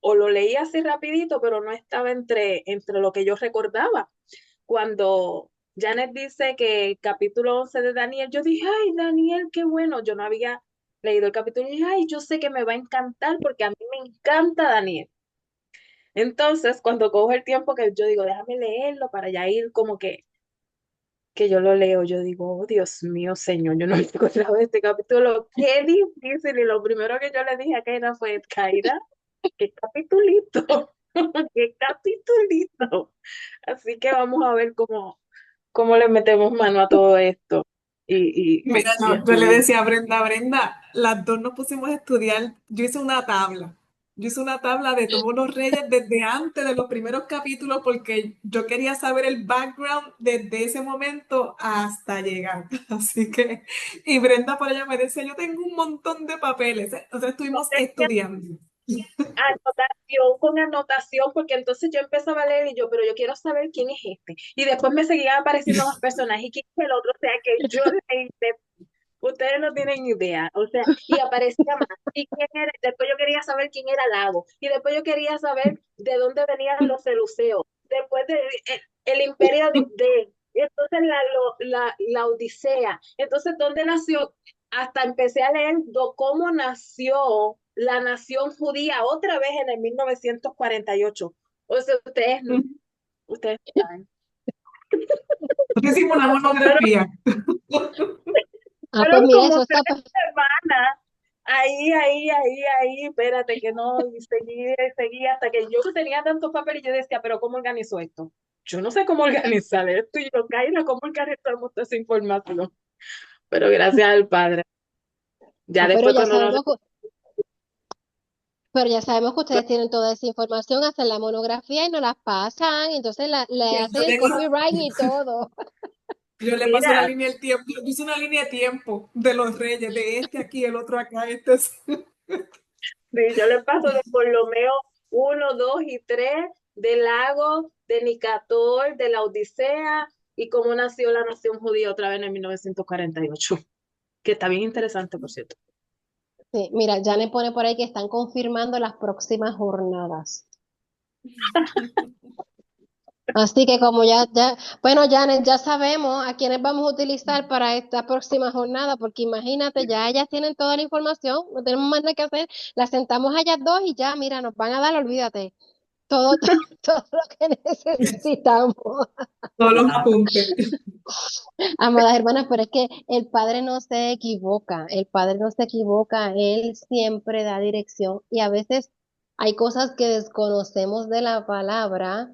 o lo leí así rapidito, pero no estaba entre lo que yo recordaba. Cuando Janet dice que el capítulo 11 de Daniel, yo dije, ay, Daniel, qué bueno. Yo no había leído el capítulo y dije, ay, yo sé que me va a encantar porque a mí me encanta Daniel. Entonces, cuando cojo el tiempo que yo digo, déjame leerlo para ya ir como que yo lo leo, yo digo, oh, Dios mío, Señor, yo no me acordaba de este capítulo, qué difícil. Y lo primero que yo le dije a Kaira fue, Kaira, qué capitulito, qué capitulito. Así que vamos a ver cómo le metemos mano a todo esto Mira, y yo le estudiar. decía a Brenda, Brenda, las dos nos pusimos a estudiar. Yo hice una tabla. Yo hice una tabla de todos los reyes desde antes de los primeros capítulos porque yo quería saber el background desde ese momento hasta llegar. Así que, y Brenda por allá me decía, yo tengo un montón de papeles. Entonces estuvimos estudiando. Anotación con anotación, porque entonces yo empezaba a leer y yo, pero yo quiero saber quién es este. Y después me seguían apareciendo más personajes y quién es el otro. O sea, que yo leí, ustedes no tienen idea. O sea, y aparecía más. Y quién era, después yo quería saber quién era Lago. Y después yo quería saber de dónde venían los Seleuceos. Después de el imperio de entonces la Odisea. Entonces, ¿dónde nació? Hasta empecé a leer cómo nació la nación judía otra vez en el 1948. O sea, ustedes saben. Nosotros hicimos una Pero, monografía. Ah, pues fueron mira, como eso está. 3 semanas. Ahí, espérate que no, y seguí hasta que yo tenía tantos papeles y yo decía, pero ¿cómo organizo esto? Yo no sé cómo organizar esto y yo, Kaira, ¿cómo organizamos toda esa información? Pero gracias al Padre. Ya Ah, pero después ya cuando nos... sabemos Pero ya sabemos que ustedes tienen toda esa información, hacen la monografía y nos las pasan, entonces le hacen Yo el tengo, copyright y todo. yo le paso la Mira, línea del tiempo. Yo hice una línea de tiempo de los reyes, de este aquí, el otro acá, este es. sí, yo le paso de Ptolomeo 1, 2 y 3, del lago, de Nicator, de la Odisea y cómo nació la nación judía otra vez en el 1948, que está bien interesante, por cierto. Sí, mira, Janet pone por ahí que están confirmando las próximas jornadas. Así que como bueno, Janet, ya sabemos a quiénes vamos a utilizar para esta próxima jornada, porque imagínate, ya ellas tienen toda la información, no tenemos más nada que hacer, las sentamos a ellas dos y ya, mira, nos van a dar, olvídate. todo, todo lo que necesitamos. Todos los apuntes. Amadas hermanas, pero es que el Padre no se equivoca, el Padre no se equivoca, Él siempre da dirección y a veces hay cosas que desconocemos de la palabra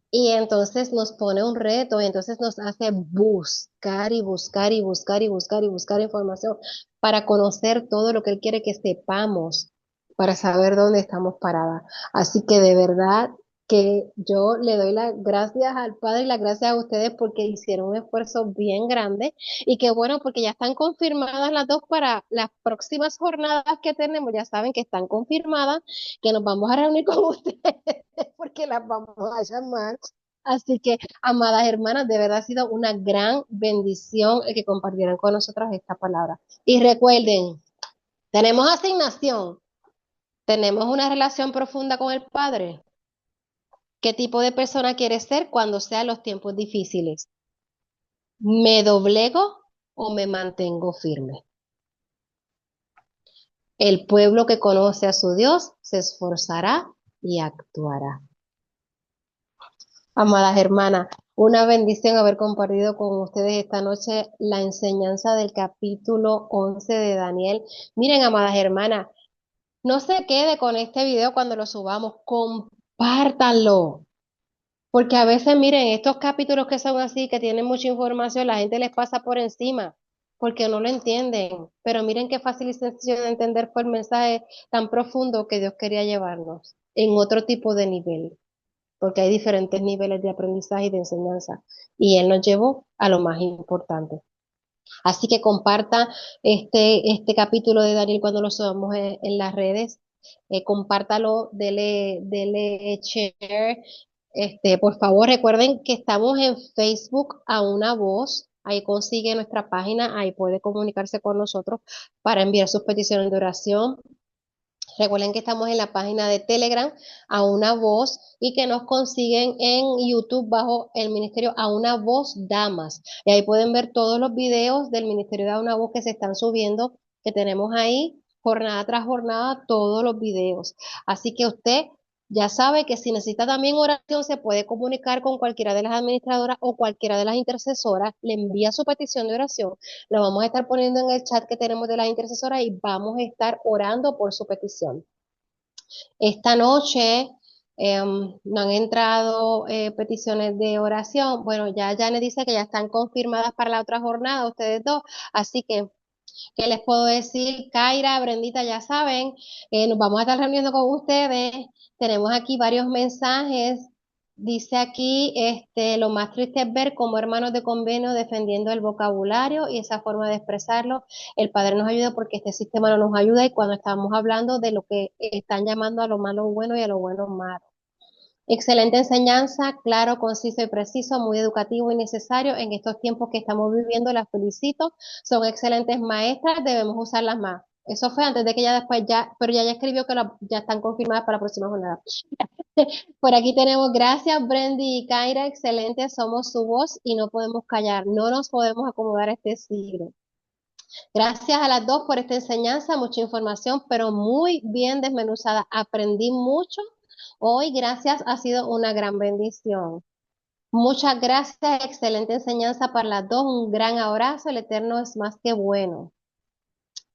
y entonces nos pone un reto y entonces nos hace buscar y buscar y buscar y buscar y buscar información para conocer todo lo que Él quiere que sepamos, para saber dónde estamos paradas. Así que de verdad que yo le doy las gracias al Padre y las gracias a ustedes porque hicieron un esfuerzo bien grande y que bueno, porque ya están confirmadas las dos para las próximas jornadas que tenemos, ya saben que están confirmadas, que nos vamos a reunir con ustedes porque las vamos a llamar. Así que, amadas hermanas, de verdad ha sido una gran bendición el que compartieran con nosotros esta palabra. Y recuerden, tenemos asignación, tenemos una relación profunda con el Padre. ¿Qué tipo de persona quieres ser cuando sean los tiempos difíciles? ¿Me doblego o me mantengo firme? El pueblo que conoce a su Dios se esforzará y actuará. Amadas hermanas, una bendición haber compartido con ustedes esta noche la enseñanza del capítulo 11 de Daniel. Miren, amadas hermanas, no se quede con este video cuando lo subamos, compártanlo. Porque a veces, miren, estos capítulos que son así, que tienen mucha información, la gente les pasa por encima, porque no lo entienden. Pero miren qué fácil y sencillo de entender fue el mensaje tan profundo que Dios quería llevarnos en otro tipo de nivel, porque hay diferentes niveles de aprendizaje y de enseñanza. Y Él nos llevó a lo más importante. Así que comparta este capítulo de Daniel cuando lo subamos en las redes. Compártalo, dele share. Por favor, recuerden que estamos en Facebook a una voz. Ahí consigue nuestra página, ahí puede comunicarse con nosotros para enviar sus peticiones de oración. Recuerden que estamos en la página de Telegram a una voz y que nos consiguen en YouTube bajo el ministerio a una voz damas. Y ahí pueden ver todos los videos del ministerio de a una voz que se están subiendo, que tenemos ahí jornada tras jornada todos los videos. Así que usted ya sabe que si necesita también oración se puede comunicar con cualquiera de las administradoras o cualquiera de las intercesoras, le envía su petición de oración, lo vamos a estar poniendo en el chat que tenemos de las intercesoras y vamos a estar orando por su petición. Esta noche no han entrado peticiones de oración. Bueno, ya Janet dice que ya están confirmadas para la otra jornada, ustedes dos. Así que, ¿qué les puedo decir? Kaira, Brendita, ya saben, nos vamos a estar reuniendo con ustedes. Tenemos aquí varios mensajes. Dice aquí, lo más triste es ver como hermanos de convenio defendiendo el vocabulario y esa forma de expresarlo. El Padre nos ayuda porque este sistema no nos ayuda y cuando estamos hablando de lo que están llamando a lo malo bueno y a lo bueno malo. Excelente enseñanza, claro, conciso y preciso, muy educativo y necesario en estos tiempos que estamos viviendo. Las felicito, son excelentes maestras, debemos usarlas más. Eso fue antes de que ella después ya, pero ya escribió que ya están confirmadas para la próxima jornada. Por aquí tenemos, gracias Brendy y Kaira, excelente, somos su voz y no podemos callar, no nos podemos acomodar a este siglo. Gracias a las dos por esta enseñanza, mucha información, pero muy bien desmenuzada. Aprendí mucho hoy, gracias, ha sido una gran bendición. Muchas gracias, excelente enseñanza para las dos, un gran abrazo, el Eterno es más que bueno.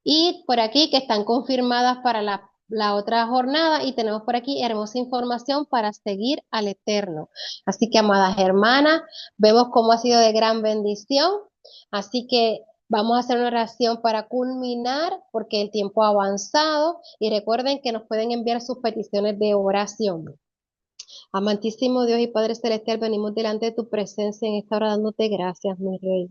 Y por aquí que están confirmadas para la otra jornada y tenemos por aquí hermosa información para seguir al Eterno. Así que, amadas hermanas, vemos cómo ha sido de gran bendición. Así que vamos a hacer una oración para culminar porque el tiempo ha avanzado y recuerden que nos pueden enviar sus peticiones de oración. Amantísimo Dios y Padre Celestial, venimos delante de tu presencia en esta hora dándote gracias, mi Rey.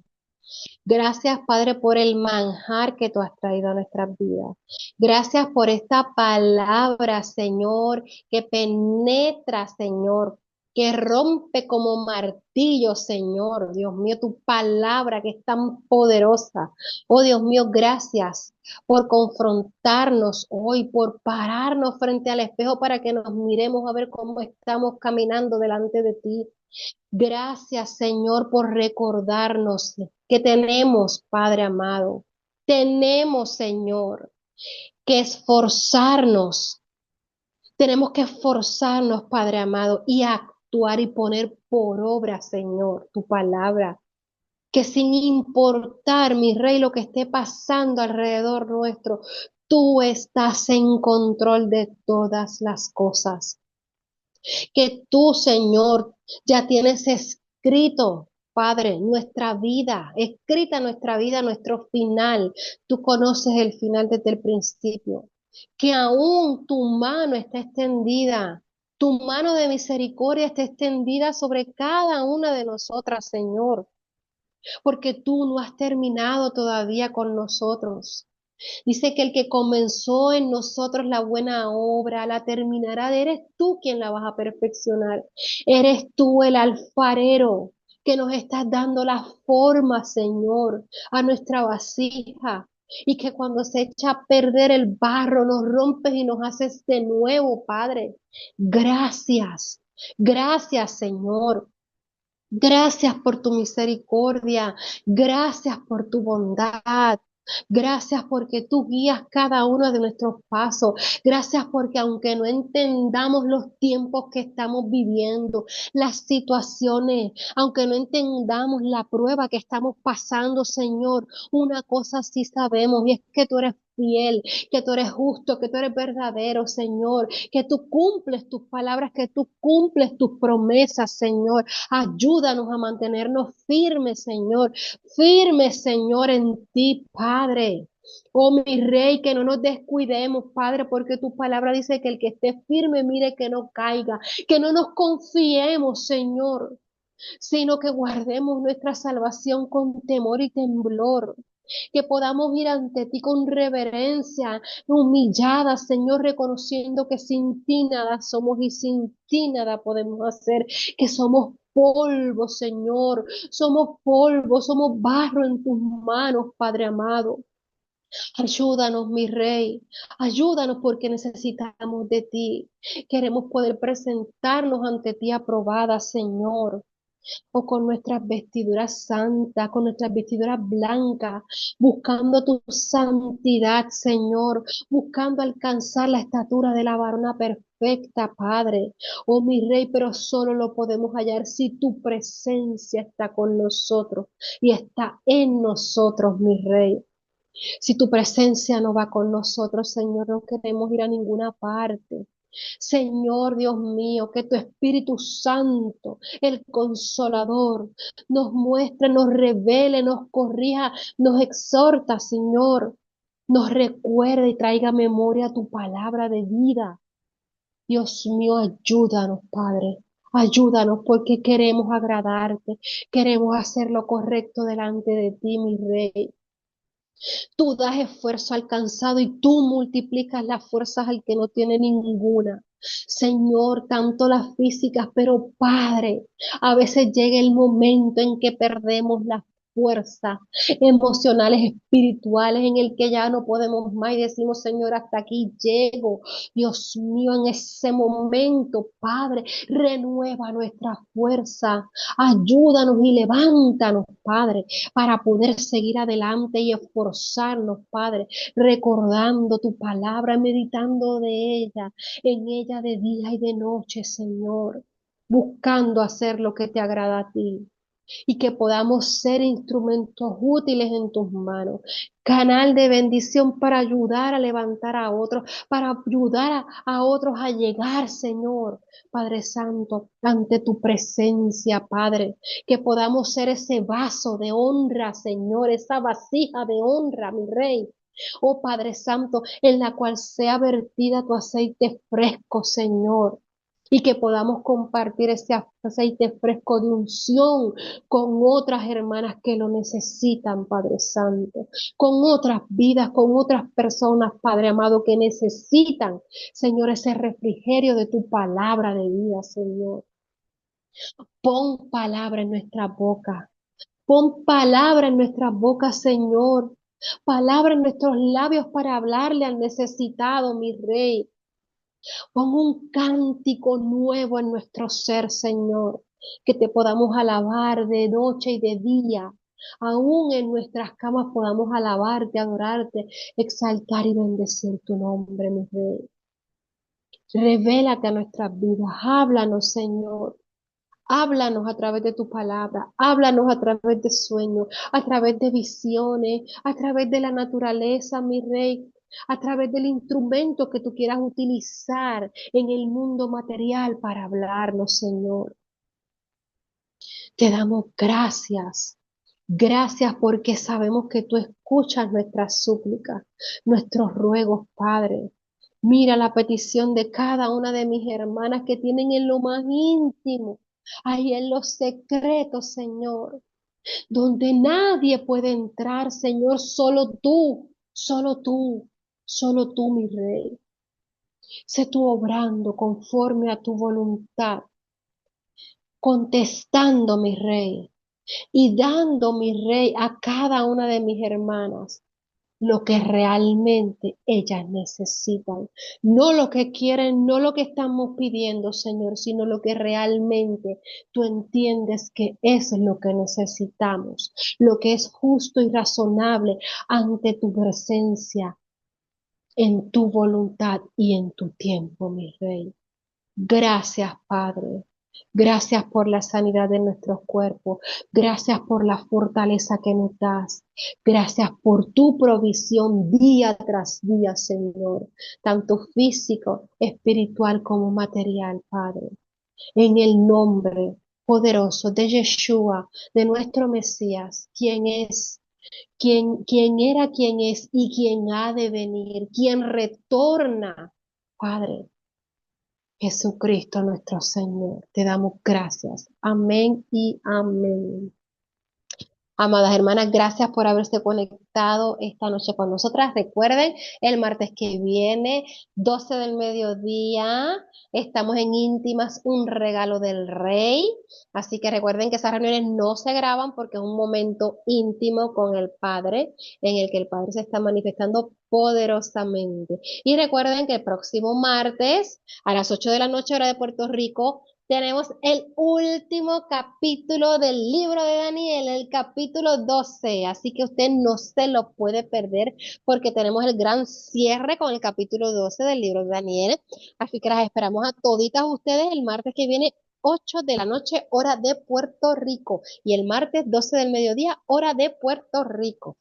Gracias, Padre, por el manjar que tú has traído a nuestras vidas. Gracias por esta palabra, Señor, que penetra, Señor, que rompe como martillo, Señor. Dios mío, tu palabra que es tan poderosa. Oh, Dios mío, gracias por confrontarnos hoy, por pararnos frente al espejo para que nos miremos a ver cómo estamos caminando delante de ti. Gracias, Señor, por recordarnos que tenemos, Padre amado, tenemos, Señor, que esforzarnos Tenemos que esforzarnos, Padre amado, y actuar y poner por obra, Señor, tu palabra. Que sin importar, mi Rey, lo que esté pasando alrededor nuestro, tú estás en control de todas las cosas. Que tú, Señor, ya tienes escrito, Padre, nuestra vida, escrita nuestra vida, nuestro final. Tú conoces el final desde el principio. Que aún tu mano está extendida, tu mano de misericordia está extendida sobre cada una de nosotras, Señor, porque tú no has terminado todavía con nosotros. Dice que el que comenzó en nosotros la buena obra la terminará. Eres tú quien la vas a perfeccionar. Eres tú el alfarero que nos estás dando la forma, Señor, a nuestra vasija. Y que cuando se echa a perder el barro, nos rompes y nos haces de nuevo, Padre. Gracias. Gracias, Señor. Gracias por tu misericordia, gracias por tu bondad, gracias porque tú guías cada uno de nuestros pasos, gracias porque aunque no entendamos los tiempos que estamos viviendo, las situaciones, aunque no entendamos la prueba que estamos pasando, Señor, una cosa sí sabemos y es que tú eres fiel, que tú eres justo, que tú eres verdadero, Señor, que tú cumples tus palabras, que tú cumples tus promesas, Señor. Ayúdanos a mantenernos firmes, Señor, en ti, Padre. Oh, mi Rey, que no nos descuidemos, Padre, porque tu palabra dice que el que esté firme, mire que no caiga, que no nos confiemos, Señor, sino que guardemos nuestra salvación con temor y temblor. Que podamos ir ante ti con reverencia, humillada, Señor, reconociendo que sin ti nada somos y sin ti nada podemos hacer, que somos polvo, Señor, somos polvo, somos barro en tus manos, Padre amado. Ayúdanos, mi Rey, ayúdanos porque necesitamos de ti. Queremos poder presentarnos ante ti aprobada, Señor, o con nuestras vestiduras santas, con nuestras vestiduras blancas, buscando tu santidad, Señor, buscando alcanzar la estatura de la varona perfecta, Padre. Oh, mi Rey, pero solo lo podemos hallar si tu presencia está con nosotros y está en nosotros, mi Rey. Si tu presencia no va con nosotros, Señor, no queremos ir a ninguna parte. Señor Dios mío, que tu Espíritu Santo, el Consolador, nos muestre, nos revele, nos corrija, nos exhorta, Señor, nos recuerde y traiga memoria tu palabra de vida. Dios mío, ayúdanos, Padre. Ayúdanos porque queremos agradarte, queremos hacer lo correcto delante de ti, mi Rey. Tú das esfuerzo al cansado y tú multiplicas las fuerzas al que no tiene ninguna. Señor, tanto las físicas, pero Padre, a veces llega el momento en que perdemos las fuerzas emocionales, espirituales, en el que ya no podemos más y decimos, Señor, hasta aquí llego. Dios mío, en ese momento, Padre, renueva nuestra fuerza, ayúdanos y levántanos, Padre, para poder seguir adelante y esforzarnos, Padre, recordando tu palabra, meditando en ella de día y de noche, Señor, buscando hacer lo que te agrada a ti y que podamos ser instrumentos útiles en tus manos, canal de bendición para ayudar a levantar a otros, para ayudar a otros a llegar, Señor, Padre Santo, ante tu presencia, Padre, que podamos ser ese vaso de honra, Señor, esa vasija de honra, mi Rey. Oh Padre Santo, en la cual sea vertida tu aceite fresco, Señor, y que podamos compartir ese aceite fresco de unción con otras hermanas que lo necesitan, Padre Santo, con otras vidas, con otras personas, Padre amado, que necesitan, Señor, ese refrigerio de tu palabra de vida, Señor. Pon palabra en nuestra boca, pon palabra en nuestras bocas, Señor, palabra en nuestros labios para hablarle al necesitado, mi Rey. Pon un cántico nuevo en nuestro ser, Señor, que te podamos alabar de noche y de día. Aún en nuestras camas podamos alabarte, adorarte, exaltar y bendecir tu nombre, mi Rey. Revélate a nuestras vidas. Háblanos, Señor. Háblanos a través de tu palabra, háblanos a través de sueños, a través de visiones, a través de la naturaleza, mi rey, a través del instrumento que tú quieras utilizar en el mundo material para hablarnos, Señor. Te damos gracias. Gracias porque sabemos que tú escuchas nuestras súplicas, nuestros ruegos, Padre. Mira la petición de cada una de mis hermanas que tienen en lo más íntimo, ahí en los secretos, Señor, donde nadie puede entrar, Señor, solo tú, solo tú, solo tú, mi Rey. Sé tú obrando conforme a tu voluntad, contestando, mi Rey, y dando, mi Rey, a cada una de mis hermanas lo que realmente ellas necesitan. No lo que quieren, no lo que estamos pidiendo, Señor, sino lo que realmente tú entiendes que es lo que necesitamos, lo que es justo y razonable ante tu presencia, en tu voluntad y en tu tiempo, mi Rey. Gracias, Padre. Gracias por la sanidad de nuestros cuerpos. Gracias por la fortaleza que nos das. Gracias por tu provisión día tras día, Señor, tanto físico, espiritual como material, Padre. En el nombre poderoso de Yeshua, de nuestro Mesías, quien es, quien era, quien es y quien ha de venir, quien retorna, Padre. Jesucristo nuestro Señor, te damos gracias. Amén y amén. Amadas hermanas, gracias por haberse conectado esta noche con nosotras. Recuerden, el martes que viene, 12 del mediodía, estamos en Íntimas, un regalo del Rey. Así que recuerden que esas reuniones no se graban porque es un momento íntimo con el Padre, en el que el Padre se está manifestando poderosamente. Y recuerden que el próximo martes, a las 8 de la noche, hora de Puerto Rico, tenemos el último capítulo del libro de Daniel, el capítulo 12, así que usted no se lo puede perder porque tenemos el gran cierre con el capítulo 12 del libro de Daniel, así que las esperamos a toditas ustedes el martes que viene, 8 de la noche, hora de Puerto Rico, y el martes 12 del mediodía, hora de Puerto Rico.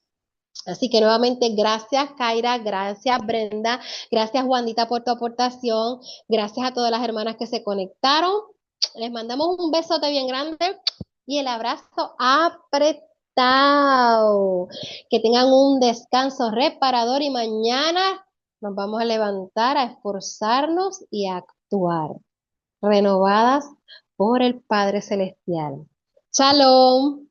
Así que nuevamente, gracias Kaira, gracias Brenda, gracias Juanita por tu aportación, gracias a todas las hermanas que se conectaron. Les mandamos un besote bien grande y el abrazo apretado. Que tengan un descanso reparador y mañana nos vamos a levantar a esforzarnos y a actuar, renovadas por el Padre Celestial. Shalom.